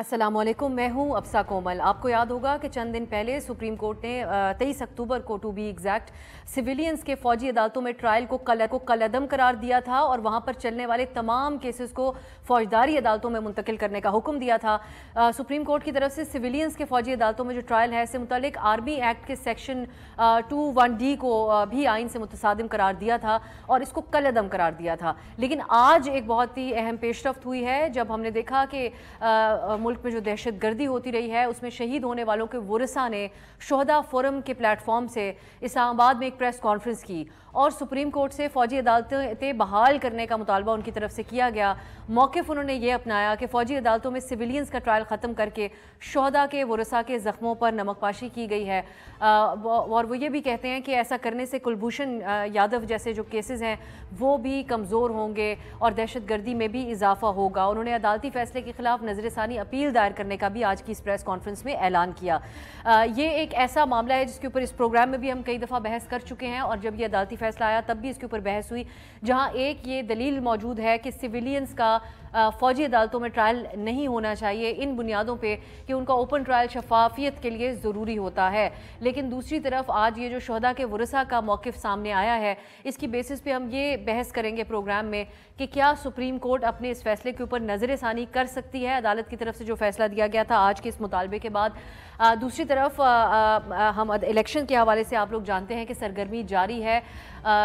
السلام علیکم، میں ہوں افسا کومل۔ آپ کو یاد ہوگا کہ چند دن پہلے سپریم کورٹ نے 23 اکتوبر کو ٹو بی ایگزیکٹ سویلینز کے فوجی عدالتوں میں ٹرائل کو کالعدم قرار دیا تھا اور وہاں پر چلنے والے تمام کیسز کو فوجداری عدالتوں میں منتقل کرنے کا حکم دیا تھا۔ سپریم کورٹ کی طرف سے سویلینز کے فوجی عدالتوں میں جو ٹرائل ہے اس سے متعلق آرمی ایکٹ کے سیکشن 21D کو بھی آئین سے متصادم قرار دیا تھا اور اس کو کالعدم قرار دیا تھا۔ لیکن آج ایک بہت ہی اہم پیش رفت ہوئی ہے جب ہم نے دیکھا کہ ملک میں جو دہشت گردی ہوتی رہی ہے اس میں شہید ہونے والوں کے ورثاء نے شہداء فورم کے پلیٹ فارم سے اسلام آباد میں ایک پریس کانفرنس کی اور سپریم کورٹ سے فوجی عدالتیں بحال کرنے کا مطالبہ ان کی طرف سے کیا گیا۔ موقف انہوں نے یہ اپنایا کہ فوجی عدالتوں میں سویلینز کا ٹرائل ختم کر کے شہداء کے ورثاء کے زخموں پر نمک پاشی کی گئی ہے، اور وہ یہ بھی کہتے ہیں کہ ایسا کرنے سے کلبھوشن یادو جیسے جو کیسز ہیں وہ بھی کمزور ہوں گے اور دہشت گردی میں بھی اضافہ ہوگا۔ انہوں نے عدالتی فیصلے کے خلاف نظر ثانی اپیل دائر کرنے کا بھی آج کی اس پریس کانفرنس میں اعلان کیا۔ یہ ایک ایسا معاملہ ہے جس کے اوپر اس پروگرام میں بھی ہم کئی دفعہ بحث کر چکے ہیں اور جب یہ عدالتی فیصلہ آیا تب بھی اس کے اوپر بحث ہوئی، جہاں ایک یہ دلیل موجود ہے کہ سویلینز کا فوجی عدالتوں میں ٹرائل نہیں ہونا چاہیے ان بنیادوں پہ کہ ان کا اوپن ٹرائل شفافیت کے لیے ضروری ہوتا ہے، لیکن دوسری طرف آج یہ جو شہداء کے ورثاء کا موقف سامنے آیا ہے اس کی بیسس پہ ہم یہ بحث کریں گے پروگرام میں کہ کیا سپریم کورٹ اپنے اس فیصلے کے اوپر نظر ثانی کر سکتی ہے عدالت کی طرف سے جو فیصلہ دیا گیا تھا آج کے اس مطالبے کے بعد۔ دوسری طرف ہم الیکشن کے حوالے سے آپ لوگ جانتے ہیں کہ سرگرمی جاری ہے۔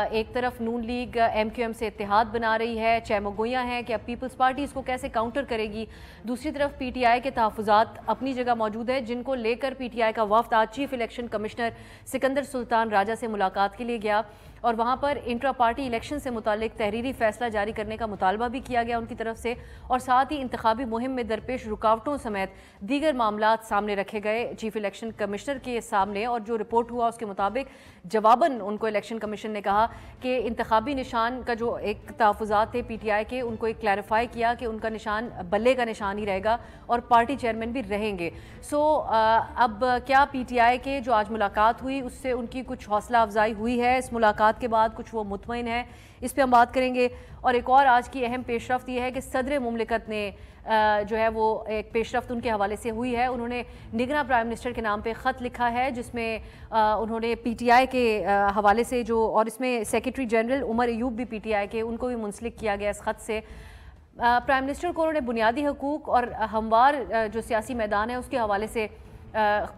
ایک طرف نون لیگ MQM سے اتحاد بنا رہی ہے، چہمگوئیاں ہیں کہ اب پیپلز پارٹی اس کو کیسے کاؤنٹر کرے گی۔ دوسری طرف PTI کے تحفظات اپنی جگہ موجود ہے جن کو لے کر PTI کا وفد آج چیف الیکشن کمشنر سکندر سلطان راجہ سے ملاقات کے لیے گیا اور وہاں پر انٹرا پارٹی الیکشن سے متعلق تحریری فیصلہ جاری کرنے کا مطالبہ بھی کیا گیا ان کی طرف سے، اور ساتھ ہی انتخابی مہم میں درپیش رکاوٹوں سمیت دیگر معاملات سامنے رکھے گئے چیف الیکشن کمشنر کے سامنے، اور جو رپورٹ ہوا اس کے مطابق جواباً ان کو الیکشن کمیشن نے کہا کہ انتخابی نشان کا جو ایک تحفظات تھے PTI کے ان کو ایک کلیریفائی کیا کہ ان کا نشان بلے کا نشان ہی رہے گا اور پارٹی چیئرمین بھی رہیں گے۔ اب کیا PTI کے جو آج ملاقات ہوئی اس سے ان کی کچھ حوصلہ افزائی ہوئی ہے اس ملاقات کے بعد، کچھ وہ مطمئن ہے، اس پہ ہم بات کریں گے۔ اور ایک اور آج کی اہم پیش رفت یہ ہے کہ صدر مملکت نے جو ہے وہ ایک پیش رفت ان کے حوالے سے ہوئی ہے، انہوں نے نگراں پرائم منسٹر کے نام پہ خط لکھا ہے جس میں انہوں نے PTI کے حوالے سے اور اس میں سیکریٹری جنرل عمر ایوب بھی PTI کے ان کو بھی منسلک کیا گیا اس خط سے۔ پرائم منسٹر کو انہوں نے بنیادی حقوق اور ہموار جو سیاسی میدان ہے اس کے حوالے سے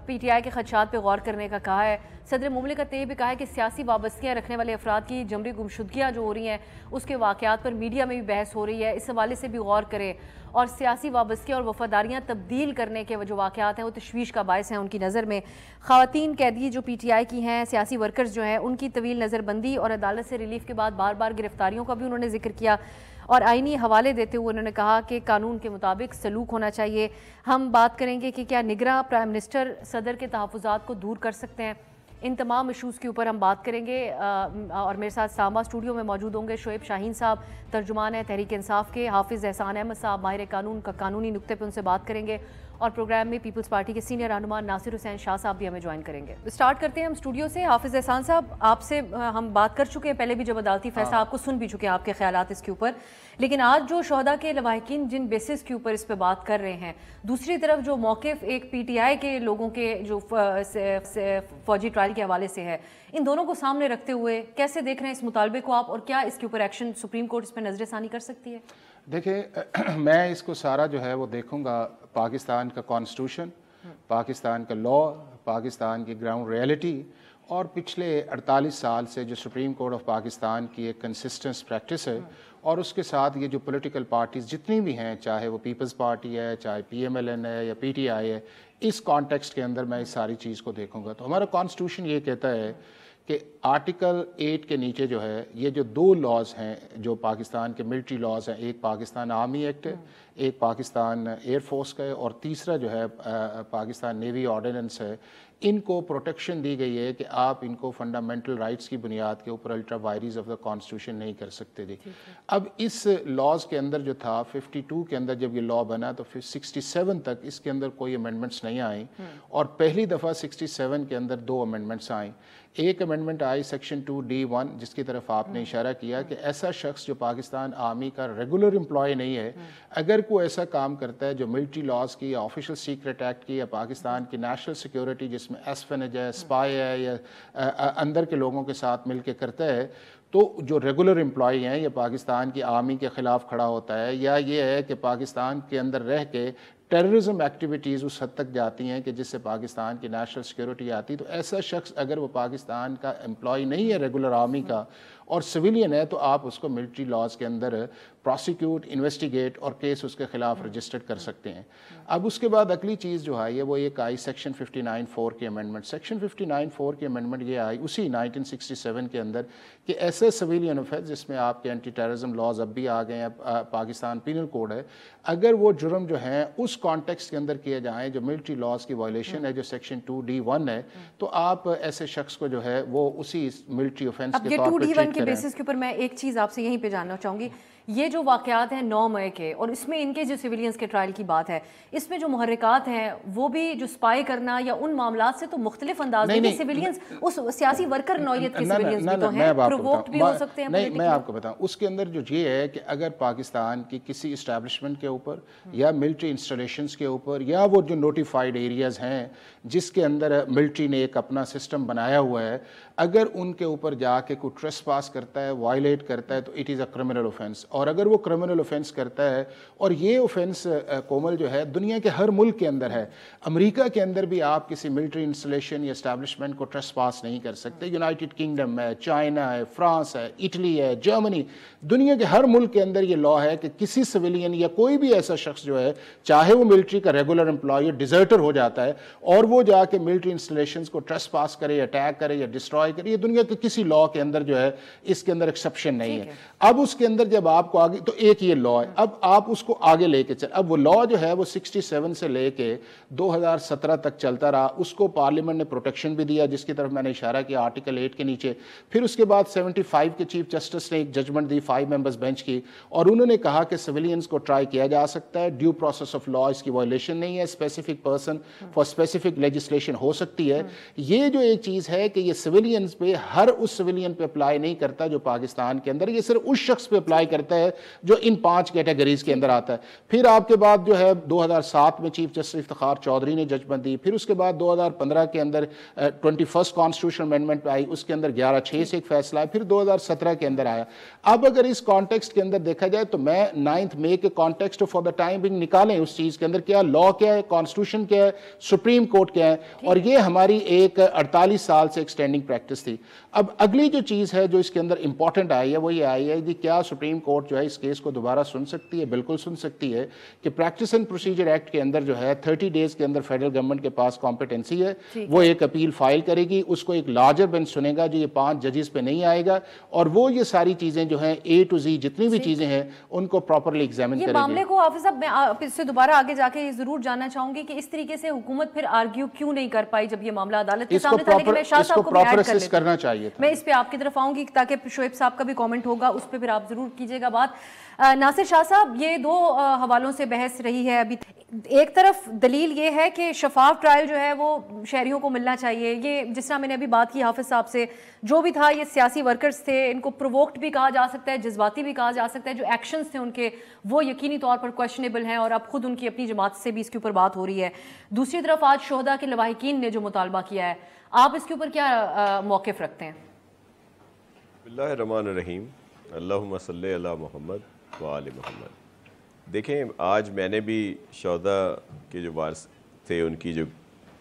PTI کے خدشات پہ غور کرنے کا کہا ہے۔ صدر مملکت نے یہ بھی کہا ہے کہ سیاسی وابستگیاں رکھنے والے افراد کی جبری گمشدگیاں جو ہو رہی ہیں اس کے واقعات پر میڈیا میں بھی بحث ہو رہی ہے، اس حوالے سے بھی غور کریں، اور سیاسی وابستگیاں اور وفاداریاں تبدیل کرنے کے جو واقعات ہیں وہ تشویش کا باعث ہیں ان کی نظر میں۔ خواتین قیدی جو PTI کی ہیں، سیاسی ورکرز جو ہیں، ان کی طویل نظر بندی اور عدالت سے ریلیف کے بعد بار بار گرفتاریوں کا بھی انہوں نے ذکر کیا اور آئینی حوالے دیتے ہوئے انہوں نے کہا کہ قانون کے مطابق سلوک ہونا چاہیے۔ ہم بات کریں گے کہ کیا نگراں پرائم منسٹر صدر کے تحفظات کو دور کر سکتے ہیں، ان تمام ایشوز کے اوپر ہم بات کریں گے، اور میرے ساتھ اسلام آباد اسٹوڈیو میں موجود ہوں گے شعیب شاہین صاحب، ترجمان ہیں تحریک انصاف کے، حافظ احسان احمد صاحب ماہر قانون کا قانونی نقطے پہ ان سے بات کریں گے، اور پروگرام میں پیپلز پارٹی کے سینئر رہنما ناصر حسین شاہ صاحب بھی ہمیں جوائن کریں گے۔ اسٹارٹ کرتے ہیں ہم اسٹوڈیو سے۔ حافظ احسان صاحب، آپ سے ہم بات کر چکے ہیں پہلے بھی جب عدالتی فیصلہ، آپ کو سن بھی چکے ہیں آپ کے خیالات اس کے اوپر، لیکن آج جو شہداء کے لواحقین جن بیسس کے اوپر اس پہ بات کر رہے ہیں، دوسری طرف جو موقف ایک PTI کے لوگوں کے جو فوجی ٹرائل کے حوالے سے ہے، ان دونوں کو سامنے رکھتے ہوئے کیسے دیکھ رہے ہیں اس مطالبے کو آپ، اور کیا اس کے اوپر ایکشن سپریم کورٹ اس پہ نظر ثانی کر سکتی ہے؟ دیکھیں، میں اس کو سارا جو ہے وہ دیکھوں گا پاکستان کا کانسٹیٹیوشن، پاکستان کا لا، پاکستان کی گراؤنڈ ریئلٹی، اور پچھلے 48 سال سے جو سپریم کورٹ آف پاکستان کی ایک کنسسٹنس پریکٹس ہے، اور اس کے ساتھ یہ جو پولیٹیکل پارٹیز جتنی بھی ہیں، چاہے وہ پیپلز پارٹی ہے، چاہے PMLN ہے یا PTI ہے، اس کانٹیکسٹ کے اندر میں اس ساری چیز کو دیکھوں گا۔ تو ہمارا کانسٹیٹیوشن یہ کہتا ہے کہ آرٹیکل 8 کے نیچے جو ہے یہ جو دو لاز ہیں جو پاکستان کے ملٹری لاز ہیں، ایک پاکستان آرمی ایکٹ ہے، ایک پاکستان ایئر فورس کا ہے، اور تیسرا جو ہے پاکستان نیوی آرڈیننس ہے، ان کو پروٹیکشن دی گئی ہے کہ آپ ان کو فنڈامنٹل رائٹس کی بنیاد کے اوپر ultra vires of the constitution نہیں کر سکتے تھے۔ اب اس لاز کے اندر جو تھا 52 کے اندر جب یہ لا بنا تو پھر 67 تک اس کے اندر کوئی امینڈمنٹس نہیں آئیں، اور پہلی دفعہ 67 کے اندر 2 امینڈمنٹس آئیں۔ ایک امینڈمنٹ آئی سیکشن 2D1 جس کی طرف آپ نے اشارہ کیا کہ ایسا شخص جو پاکستان آرمی کا ریگولر امپلائی نہیں ہے، اگر کوئی ایسا کام کرتا ہے جو ملٹری لاز کی یا آفیشل سیکرٹ ایکٹ کی یا پاکستان کی نیشنل سیکیورٹی جس میں ایسپنج ہے، اسپائی ہے، یا اندر کے لوگوں کے ساتھ مل کے کرتا ہے، تو جو ریگولر امپلائی ہیں یا پاکستان کی آرمی کے خلاف کھڑا ہوتا ہے، یا یہ ہے کہ پاکستان کے اندر رہ کے ٹیررزم ایکٹیویٹیز اس حد تک جاتی ہیں کہ جس سے پاکستان کی نیشنل سیکیورٹی آتی، تو ایسا شخص اگر وہ پاکستان کا امپلائی نہیں ہے ریگولر آرمی کا اور سویلین ہے، تو آپ اس کو ملٹری لاز کے اندر پروسیکیوٹ، انویسٹیگیٹ اور کیس اس کے خلاف رجسٹرڈ کر سکتے ہیں۔ اب اس کے بعد اگلی چیز جو ہے وہ ایک آئی سیکشن 59(4) کی امینڈمنٹ۔ سیکشن 59(4) کی امینڈمنٹ یہ آئی اسی 1967 کے اندر کہ ایسے سویلین افیئرز جس میں آپ کے اینٹی ٹیررزم لاز اب بھی آ گئے ہیں، پاکستان پینل کوڈ ہے، اگر وہ جرم جو ہیں اس کانٹیکسٹ کے اندر کیے جائیں جو ملٹری لاز کی وائلیشن ہے، جو سیکشن 2D1 ہے، تو آپ ایسے شخص کو جو ہے وہ اسی ملٹری افینس کے طور پر ٹریٹ کریں۔ کے بیسس کے اوپر میں ایک چیز آپ سے یہیں پہ جاننا چاہوں گی، یہ جو واقعات ہیں 9 مئی کے، اور اس میں ان کے جو سویلینز کے ٹرائل کی بات ہے، اس میں جو محرکات ہیں وہ بھی جو سپائی کرنا یا ان معاملات سے تو مختلف انداز میں سویلینز اس سیاسی ورکر نوعیت کے سویلینز بھی تو ہیں، پرووکڈ بھی ہو سکتے ہیں۔ نہیں، میں آپ کو بتاؤں اس کے اندر جو یہ ہے کہ اگر پاکستان کی کسی اسٹیبلشمنٹ کے اوپر یا ملٹری انسٹالیشنز کے اوپر یا وہ جو نوٹیفائڈ ایریاز ہیں جس کے اندر ملٹری نے ایک اپنا سسٹم بنایا ہوا ہے، اگر ان کے اوپر جا کے کوئی ٹریس پاس کرتا ہے، وائلیٹ کرتا ہے، تو it is a criminal offence. اور اگر وہ کرمنل اوفینس کرتا ہے، اور یہ اوفینس کومل جو ہے دنیا کے ہر ملک کے اندر ہے، امریکہ کے اندر بھی آپ کسی ملٹری انسٹالیشن یا اسٹیبلشمنٹ کو ٹریس پاس نہیں کر سکتے، یونائٹڈ کنگڈم ہے، چائنا ہے، فرانس ہے، اٹلی ہے، جرمنی، دنیا کے ہر ملک کے اندر یہ لا ہے کہ کسی سویلین یا کوئی بھی ایسا شخص جو ہے، چاہے وہ ملٹری کا ریگولر امپلائی ڈیزرٹر ہو جاتا ہے اور وہ جا کے ملٹری انسٹالیشنز کو ٹریس پاس کرے، اٹیک کرے یا ڈسٹرائے کرے، یہ دنیا کے کسی لا کے اندر جو ہے اس کے اندر ایکسیپشن نہیں ہے۔ اب اس کے اندر جب آپ کو آگے، تو ایک یہ لا ہے، اب آپ اس کو آگے لے کے چل، اب وہ لا جو ہے وہ 67 سے لے کے 2017 تک چلتا رہا، اس کو پارلیمنٹ نے پروٹیکشن بھی دیا جس کی طرف میں نے اشارہ کیا آرٹیکل 8 کے نیچے۔ پھر اس کے بعد 75 کے چیف جسٹس نے ایک ججمنٹ دی 5 ممبرز بینچ کی، اور انہوں نے کہا کہ سویلینز کو ٹرائی کیا جا سکتا ہے، ڈیو پروسیس آف لا اس کی وائلیشن نہیں ہے، specific person for specific legislation ہو سکتی ہے۔ یہ جو ایک چیز ہے کہ یہ سویلینز پہ، ہر اس سویلین پہ اپلائی نہیں کرتا جو پاکستان کے اندر، یہ صرف اس شخص پہ اپلائی کرتا ہے جو ان 5 کیٹیگریز کے اندر آتا ہے۔ پھر آپ کے بعد جو ہے 2007 میں چیف جسٹس افتخار چودھری نے ججمنٹ دی، پھر اس کے بعد 2015 کے اندر 21 کانسٹیٹیوشنل امینڈمنٹ آئی، اس کے اندر 11/6 سے ایک فیصلہ ہے، پھر 2017 کے اندر آیا۔ اب اگر اس کانٹیکسٹ کے اندر دیکھا جائے تو میں 9 مئی کے کانٹیکسٹ فار دا ٹائم بنگ نکالیں اس چیز کے اندر، کیا لا کیا ہے، کانسٹیٹیوشن کیا ہے، سپریم کورٹ کیا ہے، اور یہ ہماری ایک 48 سال سے ایک اسٹینڈنگ پریکٹس تھی۔ اب اگلی جو چیز ہے جو اس کے اندر امپورٹنٹ آئی ہے وہ یہ آئی ہے کہ کیا سپریم کورٹ جو ہے اس کیس کو دوبارہ سن سکتی ہے؟ بالکل سن سکتی ہے، کہ پریکٹس اینڈ پروسیجر ایکٹ کے اندر جو ہے 30 ڈیز کے اندر فیڈرل گورنمنٹ کے پاس کمپیٹنسی ہے، وہ ایک اپیل فائل کرے گی، اس کو ایک لارجر بینچ سنے گا جو یہ 5 ججز پہ نہیں آئے گا، اور وہ یہ ساری چیزیں جو ہیں A to Z جتنی بھی چیزیں ہیں ان کو پراپرلی ایگزامن کرے گی۔ یہ معاملے کو حافظ صاحب میں آپ سے دوبارہ آگے جا کے یہ ضرور جاننا چاہوں گی کہ اس طریقے سے حکومت پھر آرگیو کیوں نہیں کر پائی جب یہ معاملہ عدالت کے سامنے تھا؟ لیکن میں شاہ صاحب کو بھی ایڈ کر لیتی کرنا چاہیے تھا، میں اس پہ آپ کی طرف آؤں گی تاکہ شعیب صاحب کا بھی کامنٹ ہوگا، اس پہ پھر آپ ضرور کیجیے گا بات۔ ناصر شاہ صاحب، یہ 2 حوالوں سے بحث رہی ہے ابھی۔ ایک طرف دلیل یہ ہے کہ شفاف ٹرائل جو ہے وہ شہریوں کو ملنا چاہیے، یہ جس طرح میں نے ابھی بات کی حافظ صاحب سے، جو بھی تھا یہ سیاسی ورکرز تھے، ان کو پرووکڈ بھی کہا جا سکتا ہے، جذباتی بھی کہا جا سکتا ہے، جو ایکشنز تھے ان کے وہ یقینی طور پر کویشچنیبل ہیں، اور اب خود ان کی اپنی جماعت سے بھی اس کے اوپر بات ہو رہی ہے۔ دوسری طرف آج شہداء کے لواحقین نے جو مطالبہ کیا ہے، آپ اس کے اوپر کیا موقف رکھتے ہیں؟ بسم اللہ الرحمن الرحیم، اللہم صلی علی محمد و آل محمد۔ دیکھیں، آج میں نے بھی شہداء کے جو وارث تھے ان کی جو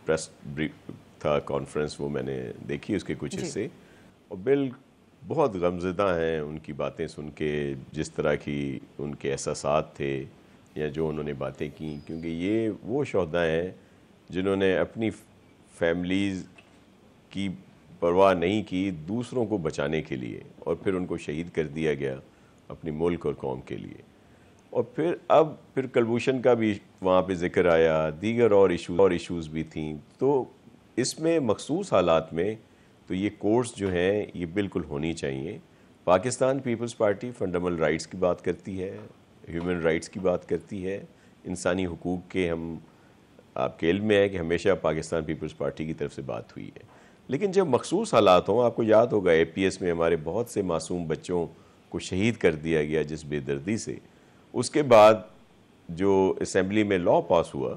پریس بریف تھا کانفرنس، وہ میں نے دیکھی، اس کے کچھ حصے، اور بہت غمزدہ ہیں ان کی باتیں سن کے، جس طرح کی ان کے احساسات تھے یا جو انہوں نے باتیں کی، کیونکہ یہ وہ شہداء ہیں جنہوں نے اپنی فیملیز کی پرواہ نہیں کی دوسروں کو بچانے کے لیے، اور پھر ان کو شہید کر دیا گیا اپنی ملک اور قوم کے لیے۔ اور پھر کلبھوشن کا بھی وہاں پہ ذکر آیا، دیگر اور ایشوز بھی تھیں۔ تو اس میں مخصوص حالات میں تو یہ کورٹس جو ہیں یہ بالکل ہونی چاہیے۔ پاکستان پیپلز پارٹی فنڈامنٹل رائٹس کی بات کرتی ہے، ہیومن رائٹس کی بات کرتی ہے، انسانی حقوق کے آپ کے علم میں ہے کہ ہمیشہ پاکستان پیپلز پارٹی کی طرف سے بات ہوئی ہے۔ لیکن جب مخصوص حالات ہوں، آپ کو یاد ہوگا APS میں ہمارے بہت سے معصوم بچوں کو شہید کر دیا گیا جس بے دردی سے، اس کے بعد جو اسمبلی میں لا پاس ہوا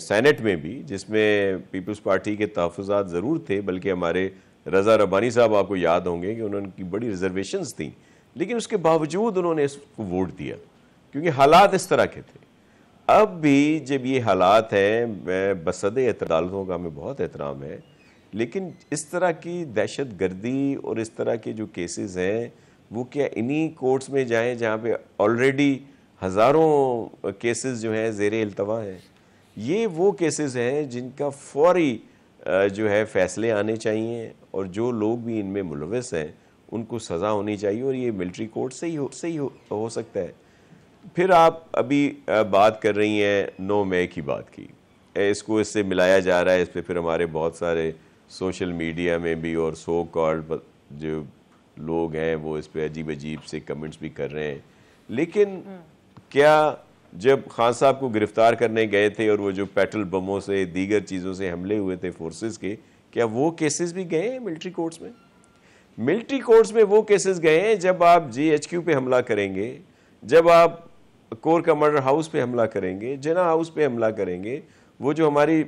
سینٹ میں بھی، جس میں پیپلز پارٹی کے تحفظات ضرور تھے، بلکہ ہمارے رضا ربانی صاحب آپ کو یاد ہوں گے کہ انہوں کی بڑی ریزرویشنز تھیں، لیکن اس کے باوجود انہوں نے اس کو ووٹ دیا کیونکہ حالات اس طرح کے تھے۔ اب بھی جب یہ حالات ہیں، میں بصد عدالتوں کا ہمیں بہت احترام ہے، لیکن اس طرح کی دہشت گردی اور اس طرح کے جو کیسز ہیں وہ کیا انہی کورٹس میں جائیں جہاں پہ آلریڈی ہزاروں کیسز جو ہیں زیر التوا ہیں؟ یہ وہ کیسز ہیں جن کا فوری جو ہے فیصلے آنے چاہیے، اور جو لوگ بھی ان میں ملوث ہیں ان کو سزا ہونی چاہیے، اور یہ ملٹری کورٹ سے ہی ہو سکتا ہے۔ پھر آپ ابھی بات کر رہی ہیں 9 مئی کی بات کی، اس کو اس سے ملایا جا رہا ہے، اس پہ پھر ہمارے بہت سارے سوشل میڈیا میں بھی اور سو کالڈ جو لوگ ہیں وہ اس پہ عجیب عجیب سے کمنٹس بھی کر رہے ہیں، لیکن کیا جب خان صاحب کو گرفتار کرنے گئے تھے اور وہ جو پیٹرل بموں سے دیگر چیزوں سے حملے ہوئے تھے فورسز کے، کیا وہ کیسز بھی گئے ہیں ملٹری کورٹس میں؟ ملٹری کورٹس میں وہ کیسز گئے ہیں جب آپ GHQ پہ حملہ کریں گے، جب آپ کور کمانڈر ہاؤس پہ حملہ کریں گے، جنا ہاؤس پہ حملہ کریں گے، وہ جو ہماری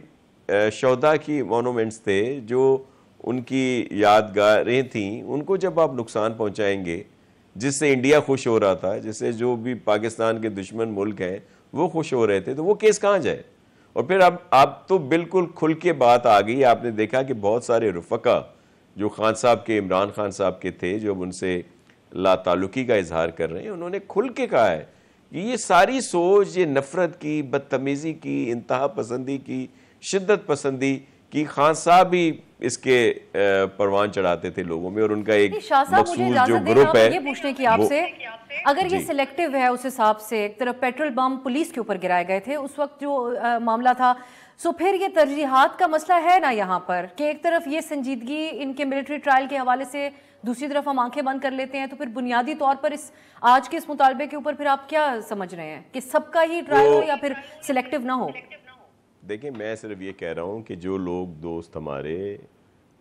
شہداء کی مونومنٹس تھے، جو ان کی یادگاریں تھیں، ان کو جب آپ نقصان پہنچائیں گے، جس سے انڈیا خوش ہو رہا تھا، جس سے جو بھی پاکستان کے دشمن ملک ہیں وہ خوش ہو رہے تھے، تو وہ کیس کہاں جائے؟ اور پھر اب تو بالکل کھل کے بات آ گئی، آپ نے دیکھا کہ بہت سارے رفقا جو خان صاحب کے، عمران خان صاحب کے تھے، جو ان سے لا تعلقی کا اظہار کر رہے ہیں، انہوں نے کھل کے کہا ہے کہ یہ ساری سوچ، یہ نفرت کی، بدتمیزی کی، انتہا پسندی کی، شدت پسندی کی، خان صاحب ہی اس کے پروان چڑھاتے تھے لوگوں میں، اور ان کا ایک مخصوص جو گروپ ہے۔ یہ پوچھنے کی آپ سے، اگر یہ سلیکٹیو ہے اس حساب سے، ایک طرف پیٹرول بم پولیس کے اوپر گرائے گئے تھے اس وقت جو معاملہ تھا، سو پھر یہ ترجیحات کا مسئلہ ہے نا یہاں پر، کہ ایک طرف یہ سنجیدگی ان کے ملٹری ٹرائل کے حوالے سے، دوسری طرف ہم آنکھیں بند کر لیتے ہیں، تو پھر بنیادی طور پر آج کے اس مطالبے کے اوپر پھر آپ کیا سمجھ رہے ہیں کہ سب کا ہی ٹرائل ہو یا پھر سلیکٹیو نہ ہو؟ دیکھیں، میں صرف یہ کہہ رہا ہوں کہ جو لوگ دوست ہمارے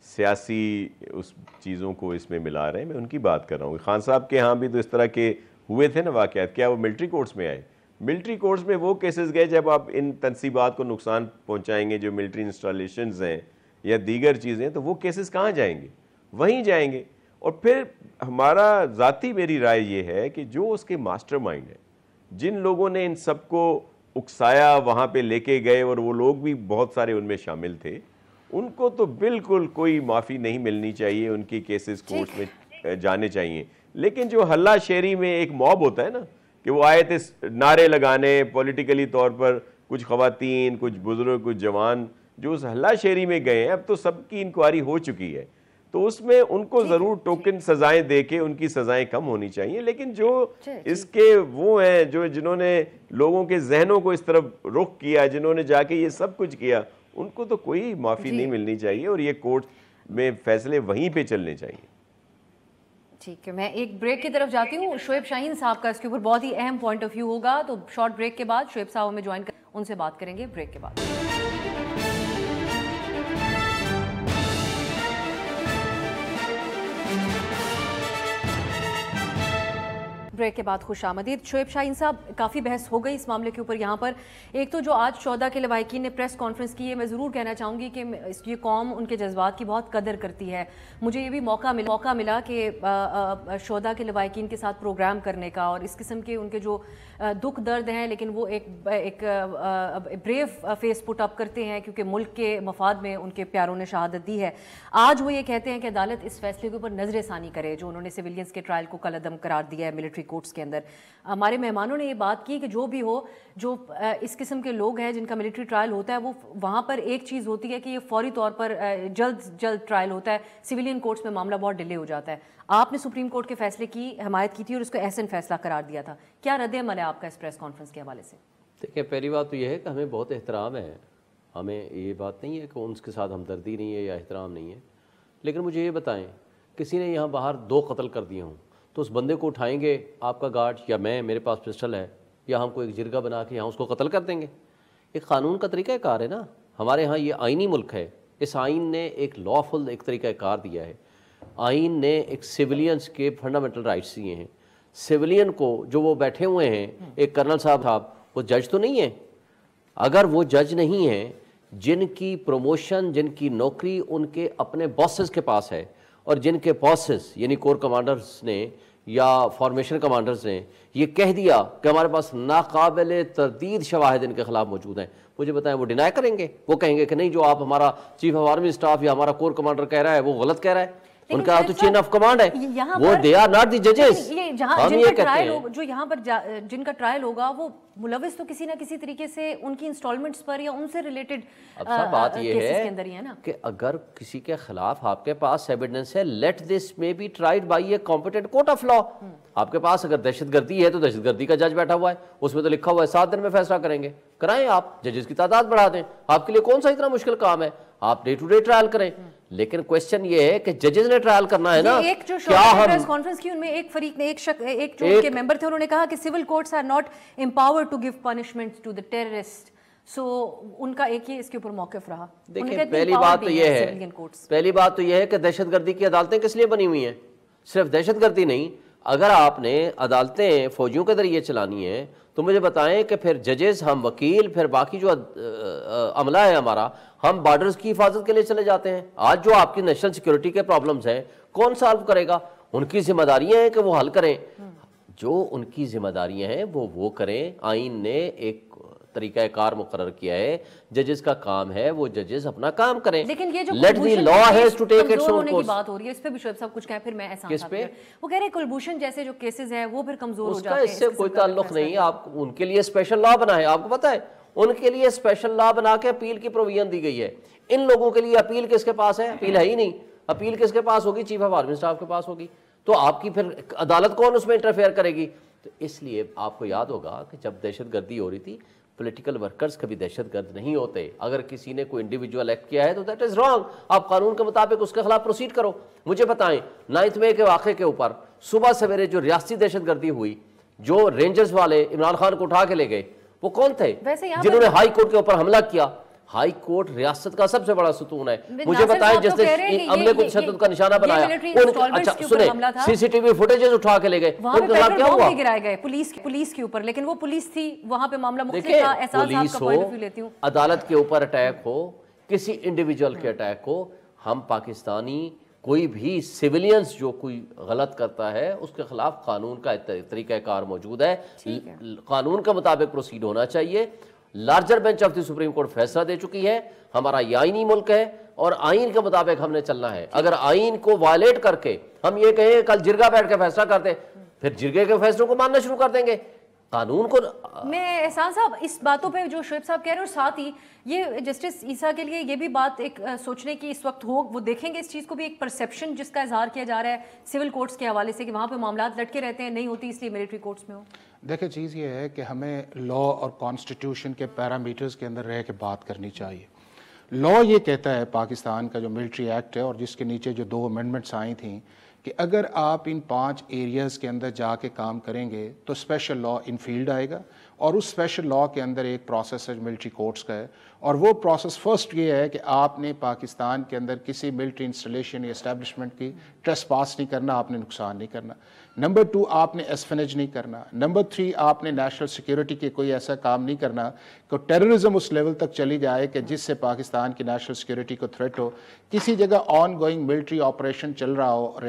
سیاسی اس چیزوں کو اس میں ملا رہے ہیں، میں ان کی بات کر رہا ہوں۔ خان صاحب کے ہاں بھی تو اس طرح کے ہوئے تھے نا واقعات، کیا وہ ملٹری کورٹس میں آئے؟ ملٹری کورٹس میں وہ کیسز گئے جب آپ ان تنصیبات کو نقصان پہنچائیں گے، جو ملٹری انسٹالیشنز ہیں یا دیگر چیزیں، تو وہ کیسز کہاں جائیں گے؟ وہیں جائیں گے۔ اور پھر ہمارا ذاتی میری رائے یہ ہے کہ جو اس کے ماسٹر مائنڈ ہیں، جن لوگوں نے ان سب کو اکسایا، وہاں پہ لے کے گئے، اور وہ لوگ بھی بہت سارے ان میں شامل تھے، ان کو تو بالکل کوئی معافی نہیں ملنی چاہیے، ان کی کیسز کورٹس میں جانے چاہیے۔ لیکن جو ہلہ شیری میں ایک موب ہوتا ہے نا، کہ وہ آئے تھے نعرے لگانے پولیٹیکلی طور پر، کچھ خواتین، کچھ بزرگ، کچھ جوان جو اس ہلہ شیری میں گئے ہیں، اب تو سب کی انکوائری ہو چکی ہے، تو اس میں ان کو ضرور ٹوکن سزائیں دے کے ان کی سزائیں کم ہونی چاہیے۔ لیکن جو اس کے وہ ہیں جنہوں نے لوگوں کے ذہنوں کو اس طرف رخ کیا، جنہوں نے جا کے یہ سب کچھ کیا، ان کو تو کوئی معافی نہیں ملنی چاہیے، اور یہ کورٹ میں فیصلے وہیں پہ چلنے چاہیے۔ ٹھیک ہے، میں ایک بریک کی طرف جاتی ہوں۔ شعیب شاہین صاحب کا اس کے اوپر بہت ہی اہم پوائنٹ آف ویو ہوگا، تو شارٹ بریک کے بعد شعیب صاحب ہمیں جوائن کر ان سے بات کریں گے بریک کے بعد۔ بریک کے بعد خوش آمدید۔ شعیب شاہین صاحب، کافی بحث ہو گئی اس معاملے کے اوپر یہاں پر۔ ایک تو جو آج شہداء کے لواحقین نے پریس کانفرنس کی ہے، میں ضرور کہنا چاہوں گی کہ یہ قوم ان کے جذبات کی بہت قدر کرتی ہے۔ مجھے یہ بھی موقع ملا کہ شہداء کے لواحقین کے ساتھ پروگرام کرنے کا، اور اس قسم کے ان کے جو دکھ درد ہیں، لیکن وہ ایک بریو فیس پٹ اپ کرتے ہیں، کیونکہ ملک کے مفاد میں ان کے پیاروں نے شہادت دی ہے۔ آج وہ یہ کہتے ہیں کہ عدالت اس فیصلے کے اوپر نظر ثانی کرے جو انہوں نے سویلینز کے ٹرائل کو کالعدم قرار دیا ہے ملٹری کورٹس کے اندر۔ ہمارے مہمانوں نے یہ بات کی کہ جو بھی ہو، جو اس قسم کے لوگ ہیں جن کا ملٹری ٹرائل ہوتا ہے، وہ وہاں پر ایک چیز ہوتی ہے کہ یہ فوری طور پر جلد ٹرائل ہوتا ہے، سویلین کورٹس میں معاملہ بہت ڈیلے ہو جاتا ہے۔ آپ نے سپریم کورٹ کے فیصلے کی حمایت کی تھی اور اس کو احسن فیصلہ قرار دیا تھا، کیا رد عمل ہے آپ کا اس پریس کانفرنس کے حوالے سے؟ دیکھیں، پہلی بات تو یہ ہے کہ ہمیں بہت احترام ہے، ہمیں یہ بات نہیں ہے کہ ان کے ساتھ ہمدردی نہیں ہے یا احترام نہیں ہے، لیکن مجھے یہ بتائیں، کسی نے یہاں باہر 2 قتل کر دیے ہوں تو اس بندے کو اٹھائیں گے آپ کا گارڈ یا میں، میرے پاس پسٹل ہے، یا ہم کو ایک جرگہ بنا کے یہاں اس کو قتل کر دیں گے؟ ایک قانون کا طریقہ کار ہے نا، ہمارے ہاں یہ آئینی ملک ہے، اس آئین نے ایک لافل ایک طریقہ کار دیا ہے، آئین نے ایک سویلینز کے فنڈامنٹل رائٹس دیے ہیں۔ سویلین کو جو وہ بیٹھے ہوئے ہیں، ایک کرنل صاحب وہ جج تو نہیں ہے. اگر وہ جج نہیں ہیں جن کی پروموشن، جن کی نوکری ان کے اپنے باسز کے پاس ہے، اور جن کے باسز یعنی کور کمانڈرز نے یا فارمیشن کمانڈرز نے یہ کہہ دیا کہ ہمارے پاس ناقابل تردید شواہد ان کے خلاف موجود ہیں، مجھے بتائیں وہ ڈینائی کریں گے؟ وہ کہیں گے کہ نہیں، جو آپ ہمارا چیف آف آرمی اسٹاف یا ہمارا کور کمانڈر کہہ رہا ہے وہ غلط کہہ رہا ہے. ان کا تو چین آف کمانڈ ہے، وہ دے آر ناٹ دی ججز. ہم یہ کہتے ہیں جو یہاں پر جن کا ٹرائل ہوگا وہ ملوث تو کسی نہ کسی طریقے سے ان کی انسٹالمنٹس پر یا ان سے ریلیٹڈ اب سب بات یہ ہے کہ اگر کسی کے خلاف آپ کے پاس ایویڈنس ہے، لیٹ دس میں be tried by a competent court of law. آپ کے پاس اگر دہشت گردی ہے تو دہشت گردی کا جج بیٹھا ہوا ہے، اس میں تو لکھا ہوا ہے 7 دن میں فیصلہ کریں گے. کرائیں، آپ ججز کی تعداد بڑھا دیں، آپ کے لیے کون سا اتنا مشکل کام ہے، آپ ڈے ٹو ڈے ٹرائل کریں. لیکن کویسچن یہ ہے کہ ججز نے ٹرائل کرنا ہے نا. ایک جو پریس کانفرنس کی ان میں ایک فریق نے ایک جو ان کے ممبر تھے انہوں نے کہا کہ civil courts are not empowered to give punishment to the terrorist. So ان کا ایک یہ اس کے اوپر موقف رہا. دیکھیں پہلی بات تو یہ ہے کہ دہشت گردی کی عدالتیں کس لیے بنی ہوئی ہیں؟ صرف دہشت گردی نہیں، اگر آپ نے عدالتیں فوجیوں کے ذریعے چلانی ہیں تو مجھے بتائیں کہ پھر ججز، ہم وکیل، پھر باقی جو عملہ ہے ہمارا، ہم بارڈرز کی حفاظت کے لیے چلے جاتے ہیں. آج جو آپ کی نیشنل سیکیورٹی کے پرابلمز ہیں کون سالو کرے گا؟ ان کی ذمہ داریاں ہیں کہ وہ حل کریں. جو ان کی ذمہ داریاں ہیں وہ کریں. آئین نے ایک طریقہ کار مقرر کیا ہے، ججز کا کام ہے وہ ججز اپنا کام کریں. لیکن یہ جو let the law has to take its own course. بات ہو رہی ہے اس پہ بھی شعیب صاحب کچھ کہیں، پھر میں احسان صاحب وہ کہہ رہے ہیں کلبھوشن جیسے جو کیسز ہیں وہ پھر کمزور ہو جاتے ہیں. اس سے کوئی تعلق نہیں. آپ ان کے لیے اسپیشل لا بنا ہے، آپ کو پتہ ہے ان کے لیے اسپیشل لا بنا کے اپیل کی پروویژن دی گئی ہے. ان لوگوں کے لیے اپیل کس کے پاس ہے؟ اپیل ہے ہی نہیں. اپیل کس کے پاس ہوگی؟ چیف آف آرمی اسٹاف کے پاس ہوگی. تو آپ کی پھر عدالت کون اس میں انٹرفیئر کرے گی؟ تو اس لیے آپ کو یاد ہوگا کہ جب دہشت گردی ہو رہی تھی، پولیٹیکل ورکرز کبھی دہشت گرد نہیں ہوتے. اگر کسی نے کوئی انڈیویجول ایکٹ کیا ہے تو دیٹ از رانگ. آپ قانون کے مطابق اس کے خلاف پروسیڈ کرو. مجھے بتائیں 9 مئی کے واقعے کے اوپر صبح سویرے جو ریاستی دہشت گردی ہوئی، جو رینجرز والے عمران خان کو اٹھا کے لے گئے، وہ کون تھے جنہوں نے ہائی کورٹ کے اوپر حملہ کیا؟ ہائی کورٹ ریاست کا سب سے بڑا ستون ہے. مجھے بتائیں جس نے عملے کو تشدد کا نشانہ بنایا، اچھا سنیں، سی سی ٹی وی فوٹیجز اٹھا کے لے گئے، ان کے ساتھ کیا ہوا؟ گرائے گئے پولیس کے اوپر، لیکن وہ پولیس تھی، وہاں پہ معاملہ مختلف تھا. احسان صاحب کا پوائنٹ آف ویو لیتی ہوں. عدالت کے اوپر اٹیک ہو، کسی انڈیویجول کے اٹیک ہو، ہم پاکستانی کوئی بھی سیولینز جو کوئی غلط کرتا ہے اس کے خلاف قانون کا طریقہ کار موجود ہے. قانون کے مطابق پروسیڈ ہونا چاہیے. Larger bench of the supreme court فیصلہ دے چکی ہے. ہمارا یہ آئینی ملک ہے اور آئین کے مطابق ہم نے چلنا ہے. اگر آئین کو وائلیٹ کر کے ہم یہ کہیں کل جرگہ بیٹھ کے فیصلہ کرتے، پھر جرگے کے فیصلوں کو ماننا شروع کر دیں گے. قانون کو میں احسان صاحب اس باتوں پہ جو شعیب صاحب کہہ رہے ہیں، اور ساتھ ہی یہ جسٹس عیسیٰ کے لیے یہ بھی بات ایک سوچنے کی اس وقت ہو، وہ دیکھیں گے اس چیز کو بھی، ایک پرسیپشن جس کا اظہار کیا جا رہا ہے سول کورٹس کے حوالے سے کہ وہاں پہ معاملات لٹکے رہتے ہیں، نہیں ہوتی اس لیے ملٹری کورٹس میں ہو. دیکھیں چیز یہ ہے کہ ہمیں لا اور کانسٹیٹیوشن کے پیرامیٹرز کے اندر رہ کے بات کرنی چاہیے. لا یہ کہتا ہے پاکستان کا جو ملٹری ایکٹ ہے اور جس کے نیچے جو 2 امینڈمنٹس آئی تھیں کہ اگر آپ ان 5 ایریاز کے اندر جا کے کام کریں گے تو اسپیشل لا ان فیلڈ آئے گا، اور اس اسپیشل لا کے اندر ایک پروسیس ہے ملٹری کورٹس کا ہے. اور وہ پروسیس فرسٹ یہ ہے کہ آپ نے پاکستان کے اندر کسی ملٹری انسٹالیشن یا اسٹیبلشمنٹ کی ٹریس پاس نہیں کرنا، آپ نے نقصان نہیں کرنا. نمبر 2 آپ نے ایسفنیج نہیں کرنا. نمبر 3 آپ نے نیشنل سیکیورٹی کے کوئی ایسا کام نہیں کرنا کہ ٹیررزم اس لیول تک چلی جائے کہ جس سے پاکستان کی نیشنل سیکیورٹی کو تھریٹ ہو. کسی جگہ آن گوئنگ ملٹری آپریشن چل رہا ہو اور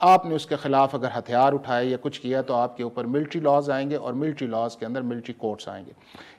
آپ نے اس کے خلاف اگر ہتھیار اٹھائے یا کچھ کیا تو آپ کے اوپر ملٹری لاز آئیں گے اور ملٹری لاز کے اندر ملٹری کورٹس آئیں گے.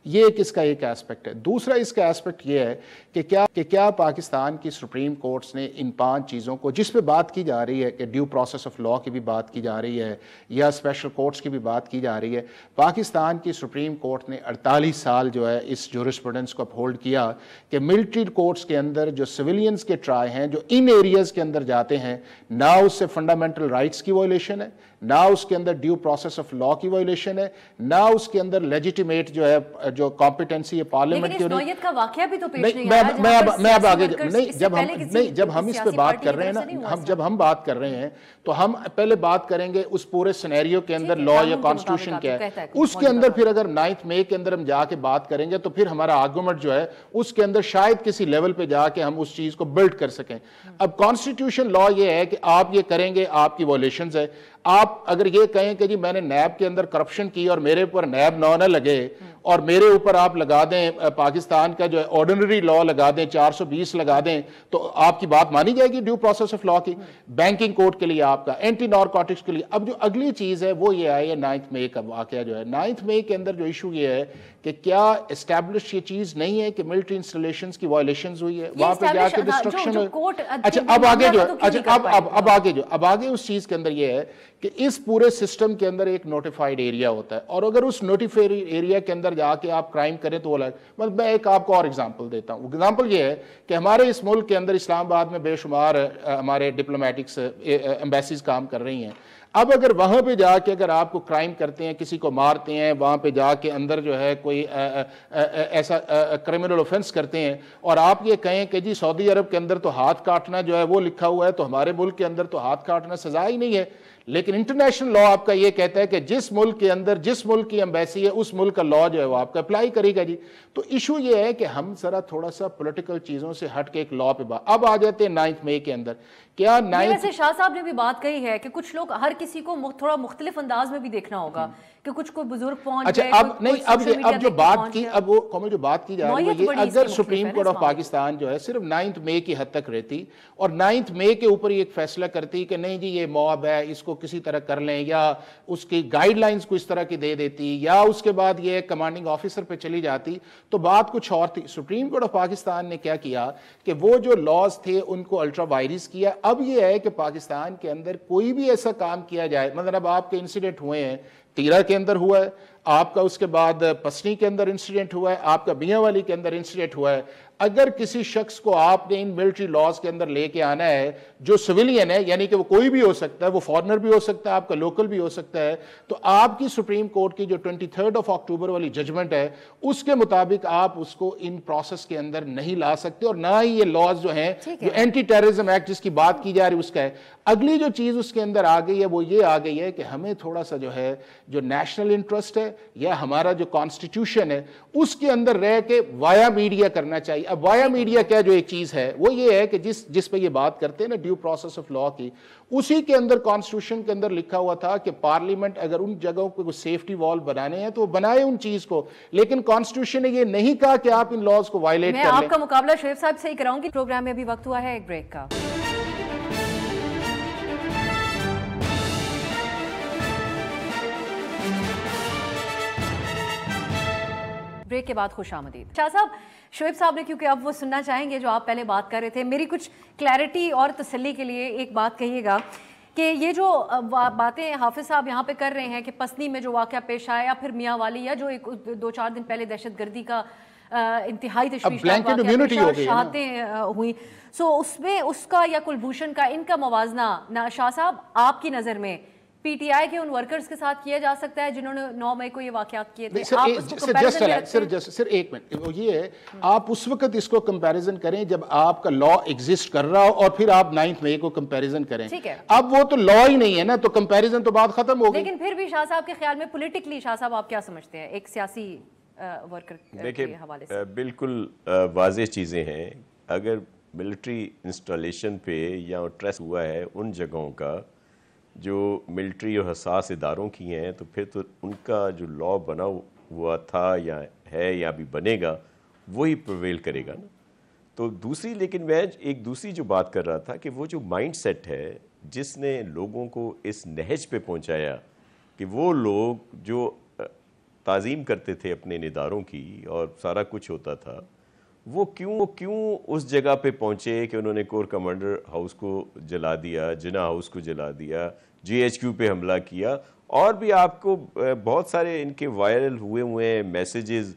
یہ اس کا ایک ایسپیکٹ ہے. دوسرا اس کا ایسپیکٹ یہ ہے کہ کیا پاکستان کی سپریم کورٹس نے ان 5 چیزوں کو جس پہ بات کی جا رہی ہے کہ ڈیو پروسیس آف لا کی بھی بات کی جا رہی ہے یا اسپیشل کورٹس کی بھی بات کی جا رہی ہے، پاکستان کی سپریم کورٹ نے 48 سال جو ہے اس جورسپروڈنس کو اپہولڈ کیا کہ ملٹری کورٹس کے اندر جو سویلینز کے ٹرائل ہیں جو ان ایریاز کے اندر جاتے ہیں، نہ اس سے فنڈامنٹل رائٹس کی وائلیشن ہے، نہ اس کے اندر ڈیو پروسیس آف لا کی وائلیشن ہے، نہ اس کے اندر لیجیٹیمیٹ جو ہے جو کمپیٹنسی ہے پارلیمنٹ کی. لیکن اس نوعیت کا واقعہ بھی تو پیش نہیں آیا. میں اب آگے نہیں، جب ہم اس پہ بات کر رہے ہیں نا، جب ہم بات کر رہے ہیں تو ہم پہلے بات کریں گے اس پورے سینیریو کے اندر لا یا کانسٹیٹیوشن کیا ہے. اس کے اندر پھر اگر 9 مئی کے اندر ہم جا کے بات کریں گے تو پھر ہمارا آرگومنٹ جو ہے اس کے اندر شاید کسی لیول پہ جا کے ہم اس چیز کو بلڈ کر سکیں. اب کانسٹیٹیوشن لا یہ ہے کہ آپ یہ کریں گے، آپ کی وائلیشنز ہے. آپ اگر یہ کہیں کہ جی میں نے نیب کے اندر کرپشن کی اور میرے اوپر نیب 9 نہ لگے اور میرے اوپر آپ لگا دیں پاکستان کا جو آرڈنری لا لگا دیں 420 لگا دیں تو آپ کی بات مانی جائے گی ڈیو پروسیس آف لا کی. بینکنگ کوڈ کے لیے آپ کا اینٹی نارکوٹکس کے لیے. اب جو اگلی چیز ہے وہ یہ آئی ہے 9 مئی کا واقعہ جو ہے. 9 مئی کے اندر جو ایشو یہ ہے کہ کیا اسٹیبلش یہ چیز نہیں ہے کہ ملٹری انسٹالیشنز کی وائلیشنز ہوئی ہے وہاں پہ جا کے ڈسٹرکشن ہوئی. اچھا اب آگے جو ہے اب آگے اس چیز کے اندر یہ ہے کہ اس پورے سسٹم کے اندر ایک نوٹیفائڈ ایریا ہوتا ہے اور اگر اس نوٹیفائڈ ایریا کے اندر جا کے آپ کرائم کریں تو وہ مطلب میں ایک آپ کو اور اگزامپل دیتا ہوں. اگزامپل یہ ہے کہ ہمارے اس ملک کے اندر اسلام آباد میں بے شمار ہمارے ڈپلومیٹکس ایمبیسیز کام کر رہی ہیں. اب اگر وہاں پہ جا کے اگر آپ کو کرائم کرتے ہیں کسی کو مارتے ہیں وہاں پہ جا کے اندر جو ہے کوئی ایسا کرمنل اوفنس کرتے ہیں اور آپ یہ کہیں کہ جی سعودی عرب کے اندر تو ہاتھ کاٹنا جو ہے وہ لکھا ہوا ہے تو ہمارے ملک کے اندر تو ہاتھ کاٹنا سزا ہی نہیں ہے. لیکن انٹرنیشنل لا آپ کا یہ کہتا ہے کہ جس ملک کے اندر جس ملک کی ایمبیسی ہے اس ملک کا لا جو ہے وہ آپ کا اپلائی کرے گا جی. تو ایشو یہ ہے کہ ہم ذرا تھوڑا سا پولیٹیکل چیزوں سے ہٹ کے ایک لا پہ اب آ جاتے ہیں 9 مئی کے اندر. کیا ویسے شاہ صاحب نے بھی بات کہی ہے کہ کچھ لوگ ہر کسی کو تھوڑا مختلف انداز میں بھی دیکھنا ہوگا کہ کچھ کوئی بزرگ پہنچ گئے. اب نہیں اب جو بات کی اب وہ جو بات کی جا رہی ہے یہ اگر سپریم کورٹ آف پاکستان جو ہے صرف 9 مئی کی حد تک رہتی اور 9 مئی کے اوپر ایک فیصلہ کرتی کہ نہیں جی یہ موب ہے اس کو کسی طرح کر لیں یا اس کی گائیڈ لائنز کو اس طرح کی دے دیتی یا اس کے بعد یہ کمانڈنگ آفیسر پہ چلی جاتی تو بات کچھ اور تھی. سپریم کورٹ آف پاکستان نے کیا کیا کہ وہ جو لاز تھے ان کو الٹرا وائرس کیا. اب یہ ہے کہ پاکستان کے اندر کوئی بھی ایسا کام کیا جائے مطلب آپ کے انسیڈنٹ ہوئے ہیں تیرہ کے اندر ہوا ہے آپ کا اس کے بعد پسنی کے اندر انسیڈنٹ ہوا ہے آپ کا میاں والی کے اندر انسیڈنٹ ہوا ہے. اگر کسی شخص کو آپ نے ان ملٹری لاز کے اندر لے کے آنا ہے جو سویلین ہے یعنی کہ وہ کوئی بھی ہو سکتا ہے وہ فارنر بھی ہو سکتا ہے آپ کا لوکل بھی ہو سکتا ہے تو آپ کی سپریم کورٹ کی جو 23 اکتوبر والی ججمنٹ ہے اس کے مطابق آپ اس کو ان پروسیس کے اندر نہیں لا سکتے اور نہ ہی یہ لاز جو ہیں جو اینٹی ٹیررزم ایکٹ جس کی بات کی جا رہی اس کا ہے. اگلی جو چیز اس کے اندر آ گئی ہے وہ یہ آ گئی ہے کہ ہمیں تھوڑا سا جو ہے جو نیشنل انٹرسٹ ہے یا ہمارا جو کانسٹیٹیوشن ہے اس کے اندر رہ کے وایا میڈیا کرنا چاہیے. اب وایا میڈیا کیا جو ایک چیز ہے وہ یہ ہے کہ جس پہ یہ بات کرتے ہیں نا ڈیو پروسیس آف لا کی اسی کے اندر کانسٹیٹیوشن کے اندر لکھا ہوا تھا کہ پارلیمنٹ اگر ان جگہوں کو سیفٹی وال بنانے ہیں تو بنائے ان چیز کو لیکن کانسٹیٹیوشن نے یہ نہیں کہا کہ آپ ان لاز کو وائلیٹ کر لیں. میں آپ کا مقابلہ شعیب صاحب سے ہی کراؤں گی. پروگرام میں ابھی وقت ہوا ہے ایک بریک کا. بریک کے بعد خوش آمدید. شاہ صاحب شعیب صاحب نے کیونکہ اب وہ سننا چاہیں گے جو آپ پہلے بات کر رہے تھے میری کچھ کلیئرٹی اور تسلی کے لیے ایک بات کہیے گا کہ یہ جو باتیں حافظ صاحب یہاں پہ کر رہے ہیں کہ پسنی میں جو واقعہ پیش آیا یا پھر میاں والی یا جو ایک 2-4 دن پہلے دہشت گردی کا انتہائی تشویشناک واقعہ شہادتیں ہوئیں سو اس میں اس کا یا کلبھوشن کا ان کا موازنہ شاہ صاحب آپ کی نظر میں پی ٹی آئی کے ان ورکرز کے ساتھ کیا جا سکتا ہے جنہوں نے 9 مئی کو یہ واقعات کیے تھے. سر ایک منٹ یہ ہے آپ اس وقت اس کو کمپیریزن کریں جب آپ کا لا ایگزسٹ کر رہا ہو اور پھر آپ 9 مئی کو کمپیریزن کریں. اب وہ تو لا ہی نہیں ہے نا تو کمپیریزن تو بات ختم ہو گئی. لیکن پھر بھی شاہ صاحب کے خیال میں پولیٹیکلی شاہ صاحب آپ کیا سمجھتے ہیں ایک سیاسی ورکر کے حوالے سے؟ بالکل واضح چیزیں ہیں. اگر ملٹری انسٹالیشن پہ یا ٹریس ہوا ہے ان جگہوں کا جو ملٹری اور حساس اداروں کی ہیں تو پھر تو ان کا جو لا بنا ہوا تھا یا ہے یا بھی بنے گا وہی پرویل کرے گا نا. تو دوسری لیکن میں ایک دوسری جو بات کر رہا تھا کہ وہ جو مائنڈ سیٹ ہے جس نے لوگوں کو اس نہج پہ پہنچایا کہ وہ لوگ جو تعظیم کرتے تھے اپنے اداروں کی اور سارا کچھ ہوتا تھا وہ کیوں اس جگہ پہ پہنچے کہ انہوں نے کور کمانڈر ہاؤس کو جلا دیا جناح ہاؤس کو جلا دیا جی ایچ کیو پہ حملہ کیا اور بھی آپ کو بہت سارے ان کے وائرل ہوئے میسیجز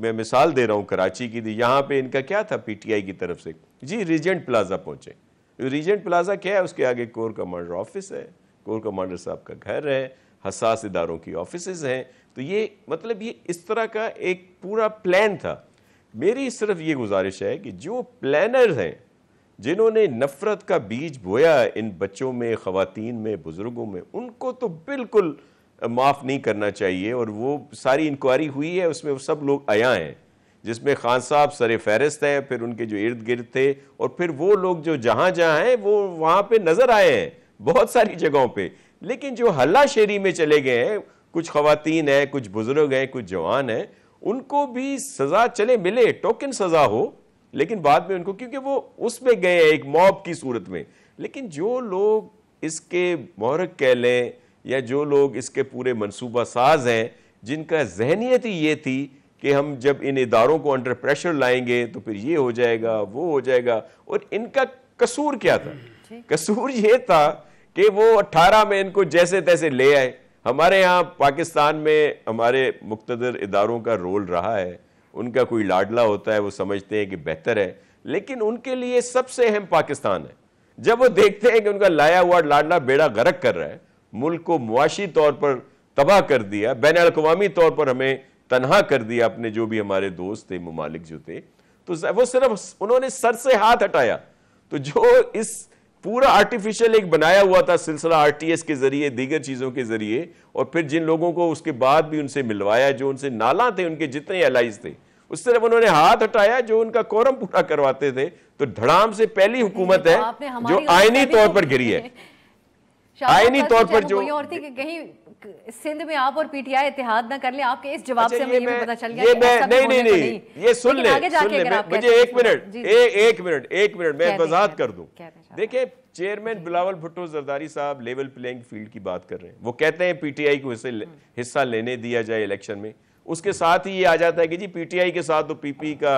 میں مثال دے رہا ہوں کراچی کی یہاں پہ ان کا کیا تھا پی ٹی آئی کی طرف سے جی ریجنٹ پلازا پہنچے. ریجنٹ پلازا کیا ہے اس کے آگے کور کمانڈر آفس ہے کور کمانڈر صاحب کا گھر ہے حساس اداروں کی آفیسز ہیں. تو یہ مطلب یہ اس طرح کا ایک پورا پلان تھا. میری صرف یہ گزارش ہے کہ جو پلانرز ہیں جنہوں نے نفرت کا بیج بویا ان بچوں میں خواتین میں بزرگوں میں ان کو تو بالکل معاف نہیں کرنا چاہیے. اور وہ ساری انکوائری ہوئی ہے اس میں وہ سب لوگ عیاں ہیں جس میں خان صاحب سر فہرست ہیں پھر ان کے جو ارد گرد تھے اور پھر وہ لوگ جو جہاں ہیں وہ وہاں پہ نظر آئے ہیں بہت ساری جگہوں پہ. لیکن جو ہلا شیری میں چلے گئے ہیں، کچھ خواتین ہیں، کچھ بزرگ ہیں، کچھ جوان ہیں، ان کو بھی سزا چلے ملے، ٹوکن سزا ہو، لیکن بعد میں ان کو، کیونکہ وہ اس میں گئے ہیں ایک موب کی صورت میں. لیکن جو لوگ اس کے محرک کہہ لیں یا جو لوگ اس کے پورے منصوبہ ساز ہیں، جن کا ذہنیت ہی یہ تھی کہ ہم جب ان اداروں کو انڈر پریشر لائیں گے تو پھر یہ ہو جائے گا، وہ ہو جائے گا. اور ان کا قصور کیا تھا؟ قصور یہ تھا کہ وہ 18 میں ان کو جیسے تیسے لے آئے. ہمارے یہاں پاکستان میں ہمارے مقتدر اداروں کا رول رہا ہے، ان کا کوئی لاڈلا ہوتا ہے، وہ سمجھتے ہیں کہ بہتر ہے، لیکن ان کے لیے سب سے اہم پاکستان ہے. جب وہ دیکھتے ہیں کہ ان کا لایا ہوا لاڈلا بیڑا غرق کر رہا ہے، ملک کو معاشی طور پر تباہ کر دیا، بین الاقوامی طور پر ہمیں تنہا کر دیا، اپنے جو بھی ہمارے دوست تھے، ممالک جو تھے، تو وہ صرف انہوں نے سر سے ہاتھ ہٹایا. تو جو اس پورا آرٹیفیشل ایک بنایا ہوا تھا سلسلہ RTS کے ذریعے، دیگر چیزوں کے ذریعے، اور پھر جن لوگوں کو اس کے بعد بھی ان سے ملوایا، جو ان سے نالاں تھے، ان کے جتنے الائز تھے، اس طرف انہوں نے ہاتھ ہٹایا. جو ان کا کورم پورا کرواتے تھے. تو دھڑام سے پہلی حکومت ہے جو آئینی طور پر گری ہے. آئینی طور پر جو کہیں سندھ میں آپ اور PTI اتحاد نہ کر لیں، آپ کے اس جواب سے ہمیں یہ پتہ چل گیا کہ ایسا بھی ہونے کو نہیں. یہ سن لیں مجھے ایک منٹ میں وضاحت کر دوں. دیکھیں چیئرمین بلاول بھٹو زرداری صاحب لیول پلینگ فیلڈ کی بات کر رہے ہیں. وہ کہتے ہیں PTI کو حصہ لینے دیا جائے الیکشن میں. اس کے ساتھ ہی یہ آ جاتا ہے کہ جی PTI کے ساتھ تو PP کا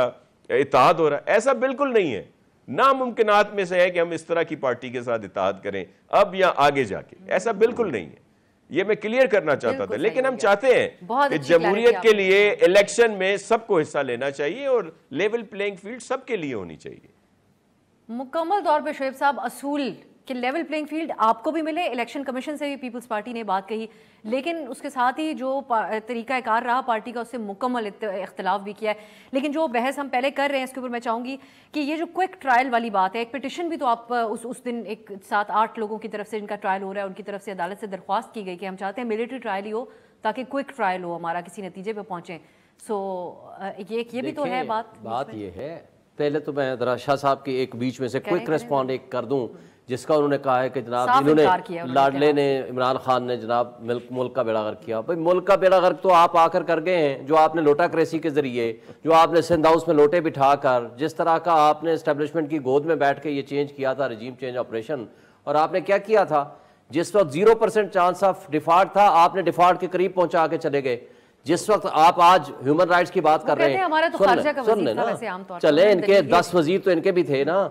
اتحاد ہو رہا ہے. ایسا بالکل نہیں ہے. ناممکنات میں سے ہے کہ ہم اس طرح کی پارٹی کے ساتھ اتحاد کریں اب یا آگے جا کے. ایسا بالکل نہیں ہے. یہ میں کلیئر کرنا چاہتا تھا. لیکن ہم چاہتے ہیں کہ جمہوریت کے لیے الیکشن میں سب کو حصہ لینا چاہیے اور لیول پلینگ فیلڈ سب کے لیے ہونی چاہیے. مکمل طور پہ شعیب صاحب اصول کہ لیول پلینگ فیلڈ آپ کو بھی ملے. الیکشن کمیشن سے بھی پیپلز پارٹی نے بات کہی، لیکن اس کے ساتھ ہی جو طریقہ کار رہا پارٹی کا، اس سے مکمل اختلاف بھی کیا ہے. لیکن جو بحث ہم پہلے کر رہے ہیں اس کے اوپر میں چاہوں گی کہ یہ جو کوئک ٹرائل والی بات ہے، ایک پٹیشن بھی تو آپ اس دن ایک 7-8 لوگوں کی طرف سے جن کا ٹرائل ہو رہا ہے ان کی طرف سے عدالت سے درخواست کی گئی کہ ہم چاہتے ہیں ملٹری ٹرائل ہی ہو تاکہ کوئک ٹرائل ہو، ہمارا کسی نتیجے پہ پہنچیں. سو یہ بھی تو ہے بات یہ ہے. پہلے تو میں ذرا شاہ صاحب کی ایک بیچ میں سے کوئک ریسپونڈ ایک کر دوں، جس کا انہوں نے کہا ہے کہ جناب انہوں نے لاڈلے نے، عمران خان نے جناب ملک کا بیڑا غرق کیا. بھائی ملک کا بیڑا غرق تو آپ آ کر گئے ہیں. جو آپ نے لوٹا کریسی کے ذریعے، جو آپ نے سندھ ہاؤس میں لوٹے بٹھا کر، جس طرح کا آپ نے اسٹیبلشمنٹ کی گود میں بیٹھ کے یہ چینج کیا تھا، رجیم چینج آپریشن، اور آپ نے کیا کیا تھا؟ جس وقت 0% چانس آف ڈیفالٹ تھا، آپ نے ڈیفالٹ کے قریب پہنچا کے چلے گئے. جس وقت آپ آج ہیومن رائٹس کی بات کر رہے ہیں، سن لیں نا، چلے ان کے 10 وزیر تو ان کے بھی تھے نا.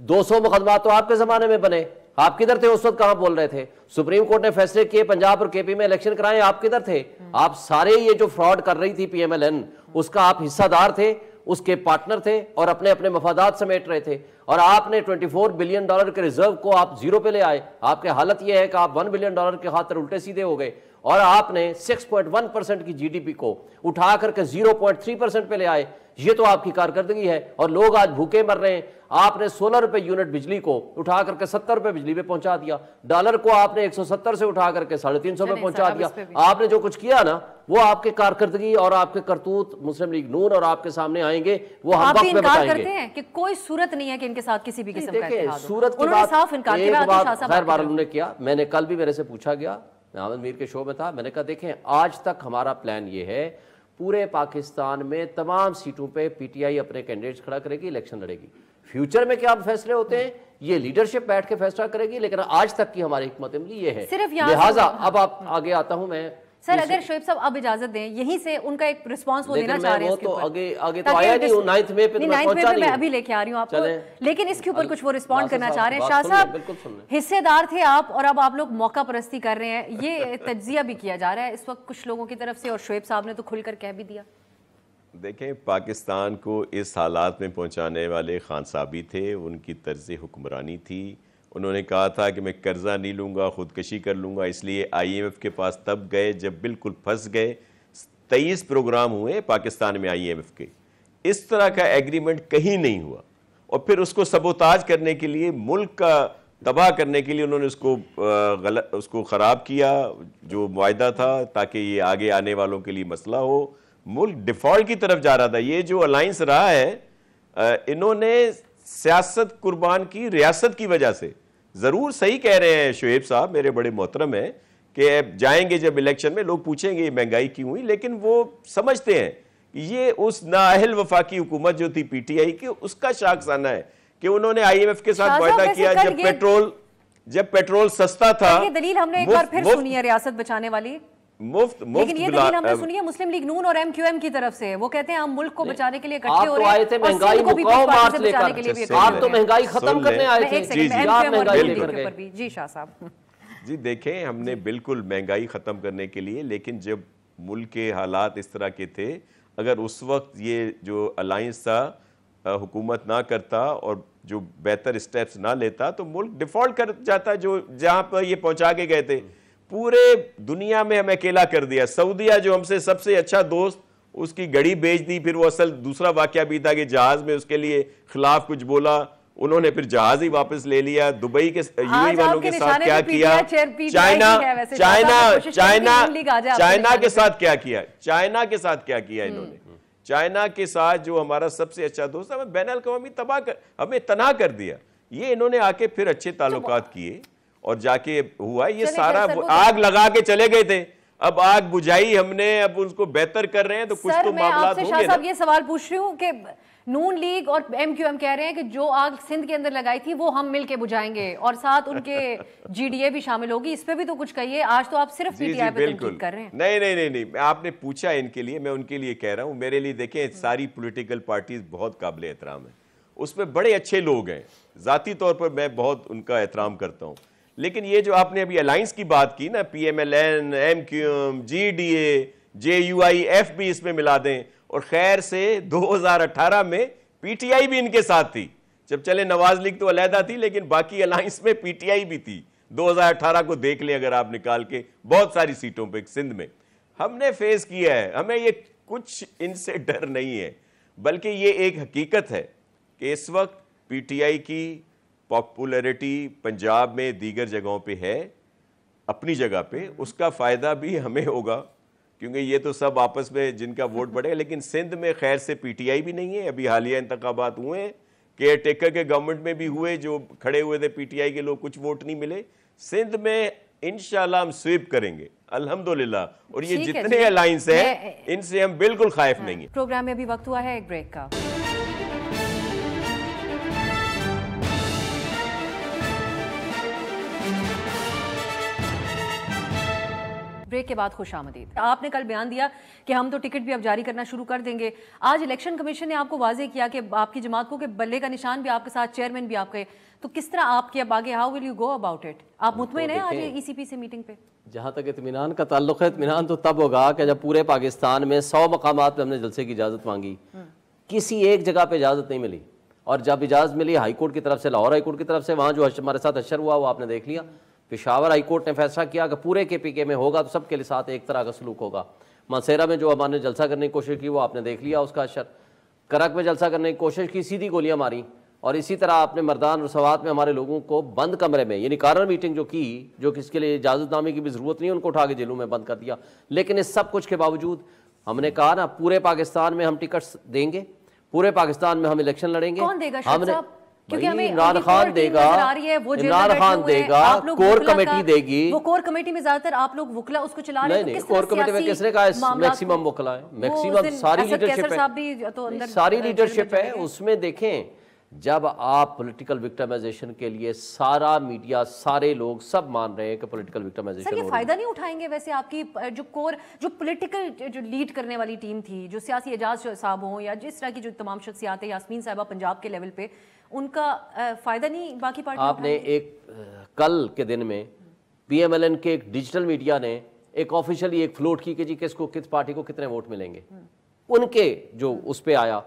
200 مقدمات تو آپ کے زمانے میں بنے. آپ کدھر تھے اس وقت؟ کہاں بول رہے تھے؟ سپریم کورٹ نے فیصلے کیے پنجاب اور KP میں الیکشن کرائیں، آپ کدھر تھے؟ آپ سارے یہ جو فراڈ کر رہی تھی PMLN، اس کا آپ حصہ دار تھے، اس کے پارٹنر تھے، اور اپنے اپنے مفادات سمیٹ رہے تھے. اور آپ نے $24 بلین کے ریزرو کو آپ 0 پہ لے آئے. آپ کی حالت یہ ہے کہ آپ $1 بلین کے خاطر الٹے سیدھے ہو گئے. اور آپ نے 6.1% کی GDP کو اٹھا کر کے 0.3% پہ لے آئے. یہ تو آپ کی کارکردگی ہے. اور لوگ آج بھوکے مر رہے ہیں. آپ نے 16 روپے یونٹ بجلی کو اٹھا کر کے 70 روپے بجلی پہ پہنچا دیا. ڈالر کو آپ نے 170 سے اٹھا کر کے 350 پہ پہنچا دیا. آپ نے جو کچھ کیا نا، وہ آپ کے کارکردگی اور آپ کے کرتوت مسلم لیگ نون اور آپ کے سامنے آئیں گے. وہ ہم وقت میں بتائیں گے. کرتے ہیں کہ کوئی صورت نہیں ہے کہ ان کے ساتھ کسی بھی قسم کا اتحاد ہو. صورت کی بات ایک بات خیر بار انہوں نے کیا. میں نے کل بھی میرے سے پوچھا گیا، میں احمد میر کے شو میں تھا، میں نے کہا دیکھیں آج تک ہمارا پلان یہ ہے پورے پاکستان میں تمام سیٹوں پہ PTI اپنے کینڈیڈیٹس کھڑا کرے گی، الیکشن لڑے گی. فیوچر میں کیا فیصلے ہوتے ہیں یہ لیڈرشپ بیٹھ کے فیصلہ کرے گی، لیکن آج تک کی ہماری حکمت عملی یہ ہے. لہٰذا اب آپ آگے آتا ہوں میں. سر اگر شعیب صاحب اب اجازت دیں، یہیں سے ان کا ایک رسپانس وہ دینا چاہ رہے ہیں. تو آگے تو آیا نہیں، 9 مئی پہ میں ابھی لے کے آ رہی ہوں آپ کو، لیکن اس کے اوپر کچھ وہ رسپونڈ کرنا چاہ رہے ہیں. شاہ صاحب حصے دار تھے آپ، اور اب آپ لوگ موقع پرستی کر رہے ہیں. یہ تجزیہ بھی کیا جا رہا ہے اس وقت کچھ لوگوں کی طرف سے، اور شعیب صاحب نے تو کھل کر کہہ بھی دیا. دیکھیں پاکستان کو اس حالات میں پہنچانے والے خان صاحب ہی تھے. ان کی طرز حکمرانی تھی. انہوں نے کہا تھا کہ میں قرضہ نہیں لوں گا، خودکشی کر لوں گا. اس لیے IMF کے پاس تب گئے جب بالکل پھنس گئے. 23 پروگرام ہوئے پاکستان میں IMF کے. اس طرح کا ایگریمنٹ کہیں نہیں ہوا. اور پھر اس کو سبوتاج کرنے کے لیے، ملک کا تباہ کرنے کے لیے انہوں نے اس کو خراب کیا جو معاہدہ تھا، تاکہ یہ آگے آنے والوں کے لیے مسئلہ ہو. ملک ڈیفالٹ کی طرف جا رہا تھا. یہ جو الائنس رہا ہے، انہوں نے سیاست قربان کی ریاست کی وجہ سے. ضرور صحیح کہہ رہے ہیں شعیب صاحب، میرے بڑے محترم ہیں، کہ جائیں گے جب الیکشن میں لوگ پوچھیں گے یہ مہنگائی کیوں ہوئی، لیکن وہ سمجھتے ہیں یہ اس نااہل وفاقی حکومت جو تھی پی ٹی آئی کی، اس کا شاخسانہ ہے کہ انہوں نے آئی ایم ایف کے ساتھ معاہدہ کیا جب پیٹرول سستا تھا. یہ دلیل ہم نے ایک بار پھر سنی ہے ریاست بچانے والی، لیکن یہ دلیل ہم نے سنی ہے مسلم لیگ نون اور ایم کیو ایم کی طرف سے. وہ کہتے ہیں ہم ملک کو بچانے کے لیے اکٹھے ہو رہے ہیں، مہنگائی کو بھی بچانے کے لیے. آپ تو مہنگائی ختم کرنے آئے تھے. جی شاہ صاحب. جی دیکھیں، ہم نے بالکل مہنگائی ختم کرنے کے لیے، لیکن جب ملک کے حالات اس طرح کے تھے، اگر اس وقت یہ جو الائنس تھا حکومت نہ کرتا اور جو بہتر اسٹیپس نہ لیتا تو ملک ڈیفالٹ کر جاتا. جو جہاں پر یہ پہنچا کے گئے تھے پورے دنیا میں ہمیں اکیلا کر دیا. سعودیہ جو ہم سے سب سے اچھا دوست، اس کی گڑی بیچ دی. پھر وہ اصل دوسرا واقعہ بھی تھا کہ جہاز میں اس کے لیے خلاف کچھ بولا، انہوں نے پھر جہاز ہی واپس لے لیا. دبئی کے یو اے والوں کے ساتھ کیا کیا، چائنا کے ساتھ کیا کیا، چائنا کے ساتھ کیا کیا انہوں نے. چائنا کے ساتھ جو ہمارا سب سے اچھا دوست، ہمیں بین الاقوامی ہمیں تنہا کر دیا. یہ انہوں نے آ کے پھر اچھے تعلقات کیے اور جا کے ہوا. یہ سارا آگ لگا کے چلے گئے تھے، اب آگ بجھائی ہم نے، اب اس کو بہتر کر رہے ہیں تو کچھ تو معاملات ہوں گے نا. یہ سوال پوچھ رہی ہوں کہ نون لیگ اور ایم کیو ایم کہہ رہے ہیں کہ جو آگ سندھ کے اندر لگائی تھی وہ ہم مل کے بجھائیں گے اور ساتھ ان کے جی ڈی اے بھی شامل ہوگی. اس پہ بھی تو کچھ کہیے. آج تو آپ صرف پی ٹی آئی پہ تنقید کر رہے ہیں. نہیں، آپ نے پوچھا ان کے لیے، میں ان کے لیے کہہ رہا ہوں. میرے لیے دیکھیں ساری پولیٹیکل پارٹیز بہت قابل احترام ہیں، اس میں بڑے اچھے لوگ ہیں، ذاتی طور پر میں بہت ان کا احترام کرتا ہوں. لیکن یہ جو آپ نے ابھی الائنس کی بات کی نا، P M L N, M Q M, G D A, J U I F بھی اس میں ملا دیں. اور خیر سے 2018 میں پی ٹی آئی بھی ان کے ساتھ تھی. جب چلے نواز لیگ تو علیحدہ تھی، لیکن باقی الائنس میں پی ٹی آئی بھی تھی. 2018 کو دیکھ لیں اگر آپ نکال کے، بہت ساری سیٹوں پہ سندھ میں ہم نے فیس کیا ہے. ہمیں یہ کچھ ان سے ڈر نہیں ہے، بلکہ یہ ایک حقیقت ہے کہ اس وقت پی ٹی آئی کی پاپولیرٹی پنجاب میں دیگر جگہوں پہ ہے اپنی جگہ پہ. اس کا فائدہ بھی ہمیں ہوگا کیونکہ یہ تو سب آپس میں جن کا ووٹ بڑھے گا. لیکن سندھ میں خیر سے پی ٹی آئی بھی نہیں ہے. ابھی حالیہ انتخابات ہوئے ہیں، کیئر ٹیکر کے گورنمنٹ میں بھی ہوئے، جو کھڑے ہوئے تھے پی ٹی آئی کے لوگ، کچھ ووٹ نہیں ملے. سندھ میں انشاءاللہ ہم سویپ کریں گے الحمدللہ. اور یہ جتنے الائنس ہیں ان سے ہم بالکل خائف نہیں ہیں. پروگرام میں ابھی وقت ہوا ہے ایک بریک کا. بریک کے بعد خوش آمدید. آپ نے کل بیان دیا کہ ہم تو ٹکٹ بھی اب جاری کرنا شروع کر دیں گے. آج الیکشن کمیشن نے آپ کو واضح کیا کہ آپ کی جماعت کو کہ بلے کا نشان بھی آپ کے ساتھ، چیئرمین بھی آپ کے. تو کس طرح آپ کی اب آگے، how will you go about it? آپ مطمئن ہیں آج ای سی پی سے میٹنگ پہ؟ جہاں تک اطمینان کا تعلق ہے، اطمینان تو تب ہوگا کہ جب پورے پاکستان میں 100 مقامات پہ ہم نے جلسے کی اجازت مانگی، کسی ایک جگہ پہ اجازت نہیں ملی. اور جب اجازت ملی ہائی کورٹ کی طرف سے، لاہور ہائی کورٹ کی طرف سے، وہاں جو ہمارے ساتھ اشر ہوا وہ آپ نے دیکھ لیا. پشاور ہائی کورٹ نے فیصلہ کیا کہ پورے کے پی کے میں ہوگا تو سب کے ساتھ ایک طرح کا سلوک ہوگا. مانسیرا میں جو ہمارے نے جلسہ کرنے کی کوشش کی وہ آپ نے دیکھ لیا اس کا اثر. کرک میں جلسہ کرنے کی کوشش کی، سیدھی گولیاں ماری. اور اسی طرح آپ نے مردان اور سوات میں ہمارے لوگوں کو بند کمرے میں، یعنی کارنر میٹنگ جو کی، جو کس کے لیے اجازت نامے کی بھی ضرورت نہیں، ان کو اٹھا کے جیلوں میں بند کر دیا. لیکن اس سب کچھ کے باوجود ہم نے کہا نا پورے پاکستان میں ہم ٹکٹس دیں گے، پورے پاکستان میں ہم الیکشن لڑیں گے. کون دے گا ہم نے عمران خان دے گا، عمران خان دے گا، کور کمیٹی دے گی. وہ کور کمیٹی میں زیادہ تر آپ لوگ وکلا اس کو چلا رہے ہیں. نہیں، کور کمیٹی میں کس نے کہا میکسیمم وکلا ہے، میکسیمم ساری لیڈرشپ ہے اس میں. دیکھیں جب آپ پولیٹیکل وکٹمائزیشن کے لیے سارا میڈیا، سارے لوگ سب مان رہے ہیں کہ پولیٹیکل وکٹمائزیشن سر، یہ فائدہ نہیں اٹھائیں گے ویسے آپ کی جو کور، جو پولیٹیکل جو لیڈ کرنے والی ٹیم تھی، جو سیاسی اعجاز صاحب ہوں یا جس طرح کی جو تمام شخصیات ہیں، یاسمین صاحبہ پنجاب کے لیول پہ، ان کا فائدہ نہیں باقی پارٹی؟ آپ نے ایک کل کے دن میں پی ایم ایل این کے ایک ڈیجیٹل میڈیا نے ایک آفیشلی ایک فلوٹ کی کہ جی کس کو، کس پارٹی کو کتنے ووٹ ملیں گے. ان کے جو اس پہ آیا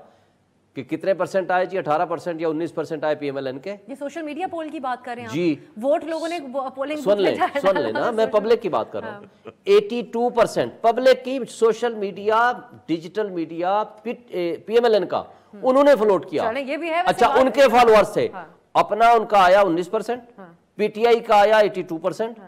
کہ کتنے پرسنٹ آئے جی، 18% یا 19% آئے پی ایم ایل این کے. یہ سوشل میڈیا پول کی بات کر رہے ہیں جی، ووٹ لوگوں نے پولنگ سن لیں نا، میں پبلک کی بات کر رہا ہوں. 82% پبلک کی social media, digital media P M L N کا انہوں نے فلوٹ کیا. اچھا، ان کے فالوورز تھے، اپنا ان کا آیا 19%، پی ٹی آئی کا آیا 82%،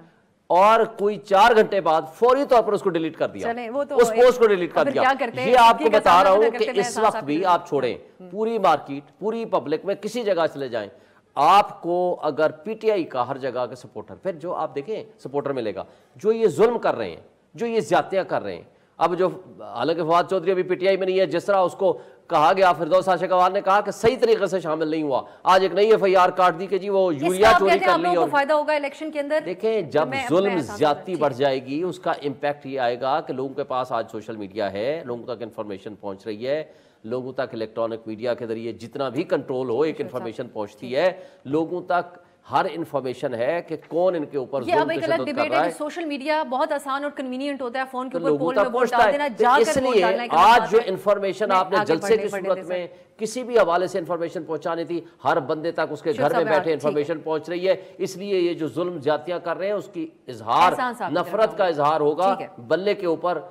اور کوئی 4 گھنٹے بعد فوری طور پر اس کو ڈیلیٹ کر دیا، اس پوسٹ کو ڈیلیٹ کر دیا. یہ آپ کو بتا رہا ہوں کہ اس وقت بھی آپ چھوڑیں پوری مارکیٹ، پوری پبلک میں کسی جگہ چلے جائیں، آپ کو اگر پی ٹی آئی کا ہر جگہ کے سپورٹر، پھر جو آپ دیکھیں سپورٹر ملے گا جو یہ ظلم کر رہے ہیں، جو یہ زیادتیاں کر رہے ہیں. اب جو حالانکہ فواد چودھری ابھی پی ٹی آئی میں نہیں ہے، جس طرح اس کو کہا گیا، فردوس عاشقوار نے کہا کہ صحیح طریقے سے شامل نہیں ہوا، آج ایک نئی ایف آئی آر کاٹ دی کہ جی وہ یوریا چوری کر لی. اور فائدہ ہوگا الیکشن کے اندر. دیکھیں جب ظلم زیادتی بڑھ جائے گی اس کا امپیکٹ یہ آئے گا کہ لوگوں کے پاس آج سوشل میڈیا ہے، لوگوں تک انفارمیشن پہنچ رہی ہے، لوگوں تک الیکٹرانک میڈیا کے ذریعے جتنا بھی کنٹرول ہو ایک انفارمیشن پہنچتی ہے، لوگوں تک ہر انفارمیشن ہے کہ کون ان کے اوپر ظلم تشدد کر رہا ہے. سوشل میڈیا بہت آسان اور کنوینئنٹ ہوتا ہے، فون کے اوپر لوگوں پول میں تک ووٹ پہنچتا ڈال دینا، جا ہے. کر اس ووٹ لیے ڈالنا ہے. آج جو انفارمیشن آپ نے جلسے کی صورت میں کسی بھی حوالے سے انفارمیشن پہنچانی تھی، ہر بندے تک اس کے گھر میں بیٹھے انفارمیشن پہنچ رہی ہے. اس لیے یہ جو ظلم زیادتیاں کر رہے ہیں اس کی اظہار، نفرت کا اظہار ہوگا، بلے کے اوپر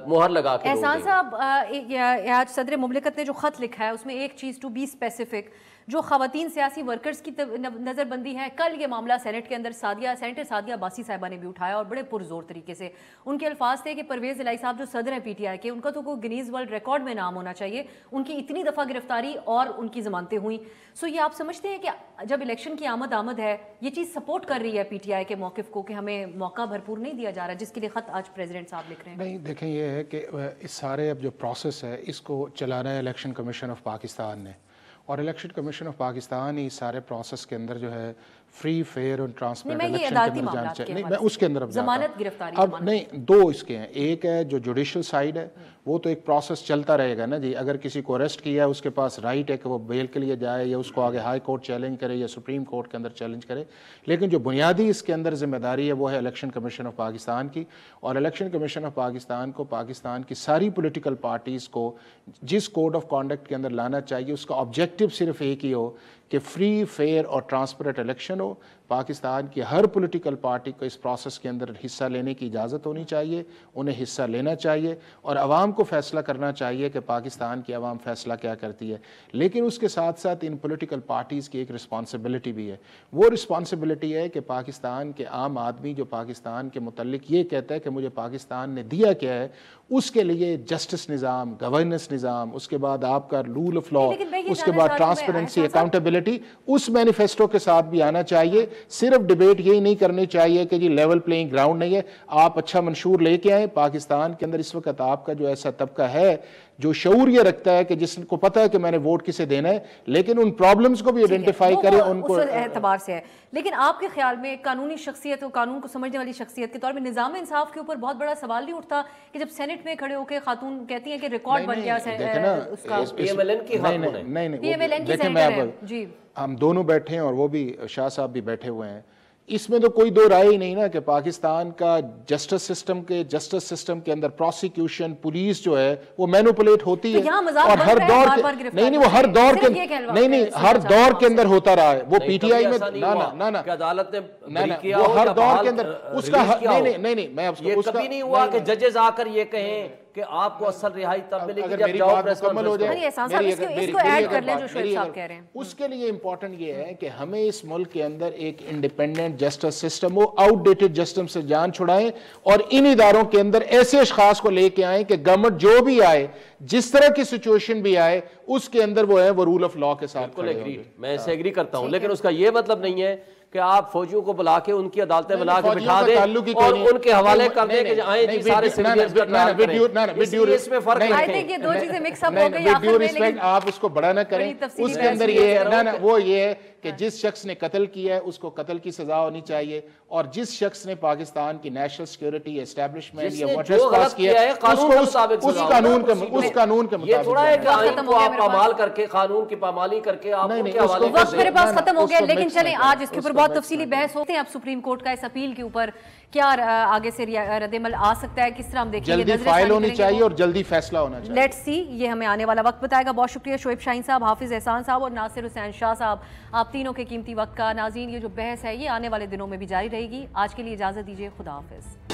مہر لگا کے. احسان صاحب، آج صدر مملکت نے جو خط لکھا ہے اس میں ایک چیز ٹو بی اسپیسیفک، جو خواتین سیاسی ورکرز کی نظر بندی ہے، کل یہ معاملہ سینٹ کے اندر سینیٹر سعدیہ عباسی صاحبہ نے بھی اٹھایا اور بڑے پرزور طریقے سے. ان کے الفاظ تھے کہ پرویز الہی صاحب جو صدر ہیں پی ٹی آئی کے، ان کا تو کوئی گنیز ورلڈ ریکارڈ میں نام ہونا چاہیے، ان کی اتنی دفعہ گرفتاری اور ان کی ضمانتیں ہوئیں. سو یہ آپ سمجھتے ہیں کہ جب الیکشن کی آمد ہے یہ چیز سپورٹ کر رہی ہے پی ٹی آئی کے موقف کو کہ ہمیں موقع بھرپور نہیں دیا جا رہا، جس کے لیے خط آج پریزیڈنٹ صاحب لکھ رہے ہیں؟ نہیں دیکھیں، یہ ہے کہ اس سارے اب جو پروسیس ہے اس کو چلانا ہے الیکشن کمیشن آف پاکستان نے، اور الیکشن کمیشن آف پاکستان ہی سارے پروسیس کے اندر جو ہے فری فیئر اور ٹرانسپیرنٹ الیکشن کے اندر جانا چاہیے. نہیں، میں اس کے اندر ضمانت گرفتاری اب نہیں، دو اس کے ہیں. ایک ہے جو جوڈیشل سائیڈ ہے، وہ تو ایک پروسیس چلتا رہے گا نا جی. اگر کسی کو اریسٹ کیا ہے اس کے پاس رائٹ ہے کہ وہ بیل کے لیے جائے یا اس کو آگے ہائی کورٹ چیلنج کرے یا سپریم کورٹ کے اندر چیلنج کرے. لیکن جو بنیادی اس کے اندر ذمہ داری ہے وہ ہے الیکشن کمیشن آف پاکستان کی. اور الیکشن کمیشن آف پاکستان کو پاکستان کی ساری پولیٹیکل پارٹیز کو جس کوڈ آف کانڈکٹ کے اندر لانا چاہیے اس کا آبجیکٹو صرف ایک ہی ہو کہ فری فیئر اور ٹرانسپیرنٹ الیکشن ہو. پاکستان کی ہر پولیٹیکل پارٹی کو اس پروسیس کے اندر حصہ لینے کی اجازت ہونی چاہیے، انہیں حصہ لینا چاہیے اور عوام کو فیصلہ کرنا چاہیے کہ پاکستان کی عوام فیصلہ کیا کرتی ہے. لیکن اس کے ساتھ ساتھ ان پولیٹیکل پارٹیز کی ایک رسپانسبلٹی بھی ہے. وہ رسپانسبلٹی ہے کہ پاکستان کے عام آدمی جو پاکستان کے متعلق یہ کہتا ہے کہ مجھے پاکستان نے دیا کیا ہے، اس کے لیے جسٹس نظام، گورننس نظام، اس کے بعد آپ کا رول آف لا، اس کے بعد ٹرانسپیرنسی، اکاؤنٹیبلٹی اس مینیفیسٹو کے ساتھ بھی آنا چاہیے. صرف ڈیبیٹ یہی نہیں کرنی چاہیے کہ جی لیول پلینگ گراؤنڈ نہیں ہے. آپ اچھا منشور لے کے آئیں. پاکستان کے اندر اس وقت آپ کا جو ایسا طبقہ ہے جو شعور یہ رکھتا ہے کہ جس کو پتا ہے کہ میں نے ووٹ کسے دینا ہے، لیکن ان پرابلمز کو بھی آئیڈینٹیفائی کرے ان کو اس اعتبار سے ہے. لیکن آپ کے خیال میں قانونی شخصیت اور قانون کو سمجھنے والی شخصیت کے طور پہ نظام انصاف کے اوپر بہت بڑا سوال نہیں اٹھتا کہ جب سینٹ میں کھڑے ہو کے خاتون کہتی ہیں کہ ریکارڈ بن گیا اس کا پی ایم ایل این کی حق ہونے؟ نہیں پی ایم ایل این کی دیکھیں، سینٹر ہے جی، ہم دونوں بیٹھے ہیں اور وہ بھی شاہ صاحب بھی بیٹھے ہوئے ہیں. اس میں تو کوئی دو رائے ہی نہیں نا کہ پاکستان کا جسٹس سسٹم کے اندر پروسیکیوشن، پولیس جو ہے وہ مینوپولیٹ ہوتی ہے اور ہر دور نہیں وہ ہر دور کے نہیں ہر دور کے اندر ہوتا رہا ہے. وہ پی ٹی آئی میں نہ عدالت نے وہ ہر دور کے اندر اس کا نہیں میں یہ کبھی نہیں ہوا کہ ججز آ کر یہ کہیں کہ آپ کو اصل رہائی تب ملے گی جب جاؤ پریس مکمل ہو جائے. اس کو ایڈ کر لیں جو شعیب صاحب کہہ رہے ہیں. اس کے لیے امپورٹنٹ یہ ہے کہ ہمیں اس ملک کے اندر ایک انڈیپینڈنٹ جسٹس سسٹم ہو، آؤٹ ڈیٹڈ جسٹم سے جان چھڑائیں اور ان اداروں کے اندر ایسے اشخاص کو لے کے آئیں کہ گورنمنٹ جو بھی آئے، جس طرح کی سچویشن بھی آئے، اس کے اندر وہ ہے وہ رول آف لا کے ساتھ کھڑے ہوں گے. میں اسے ایگری کرتا ہوں، لیکن اس کا یہ مطلب نہیں ہے کہ آپ فوجیوں کو بلا کے ان کی عدالتیں بنا کے بٹھا دیں اور ان کے حوالے کر دیں کہ آئیں جی سارے سیریز کا ٹرائل کریں. اس میں فرق رکھیں. یہ دو چیزیں مکس اپ ہو گئی آخر میں، لیکن آپ اس کو بڑا نہ کریں. اس کے اندر یہ ہے وہ یہ ہے کہ جس شخص نے قتل کیا ہے اس کو قتل کی سزا ہونی چاہیے، اور جس شخص نے پاکستان کی نیشنل سیکیورٹی اسٹیبلشمنٹ یا واٹر پاس کیا ہے اس قانون کے مطابق. یہ تھوڑا ہے کہ آئین کو آپ پامال کر کے، قانون کی پامالی کر کے آپ ان کے حوالے کر دیں. وقت میرے پاس ختم ہو گیا، لیکن چلیں آج اس کے اوپر بہت تفصیلی بحث ہوتے ہیں. اب سپریم کورٹ کا اس اپیل کے اوپر کیا آگے سے رد عمل آ سکتا ہے، کس طرح ہم دیکھیں گے. جلدی فائل ہونی چاہیے اور جلدی فیصلہ ہونا چاہیے. لیٹس سی، یہ ہمیں آنے والا وقت بتائے گا. بہت شکریہ شعیب شاہین صاحب، حافظ احسان صاحب اور ناصر حسین شاہ صاحب، آپ تینوں کے قیمتی وقت کا. ناظرین، یہ جو بحث ہے یہ آنے والے دنوں میں بھی جاری رہے گی. آج کے لیے اجازت دیجیے، خدا حافظ.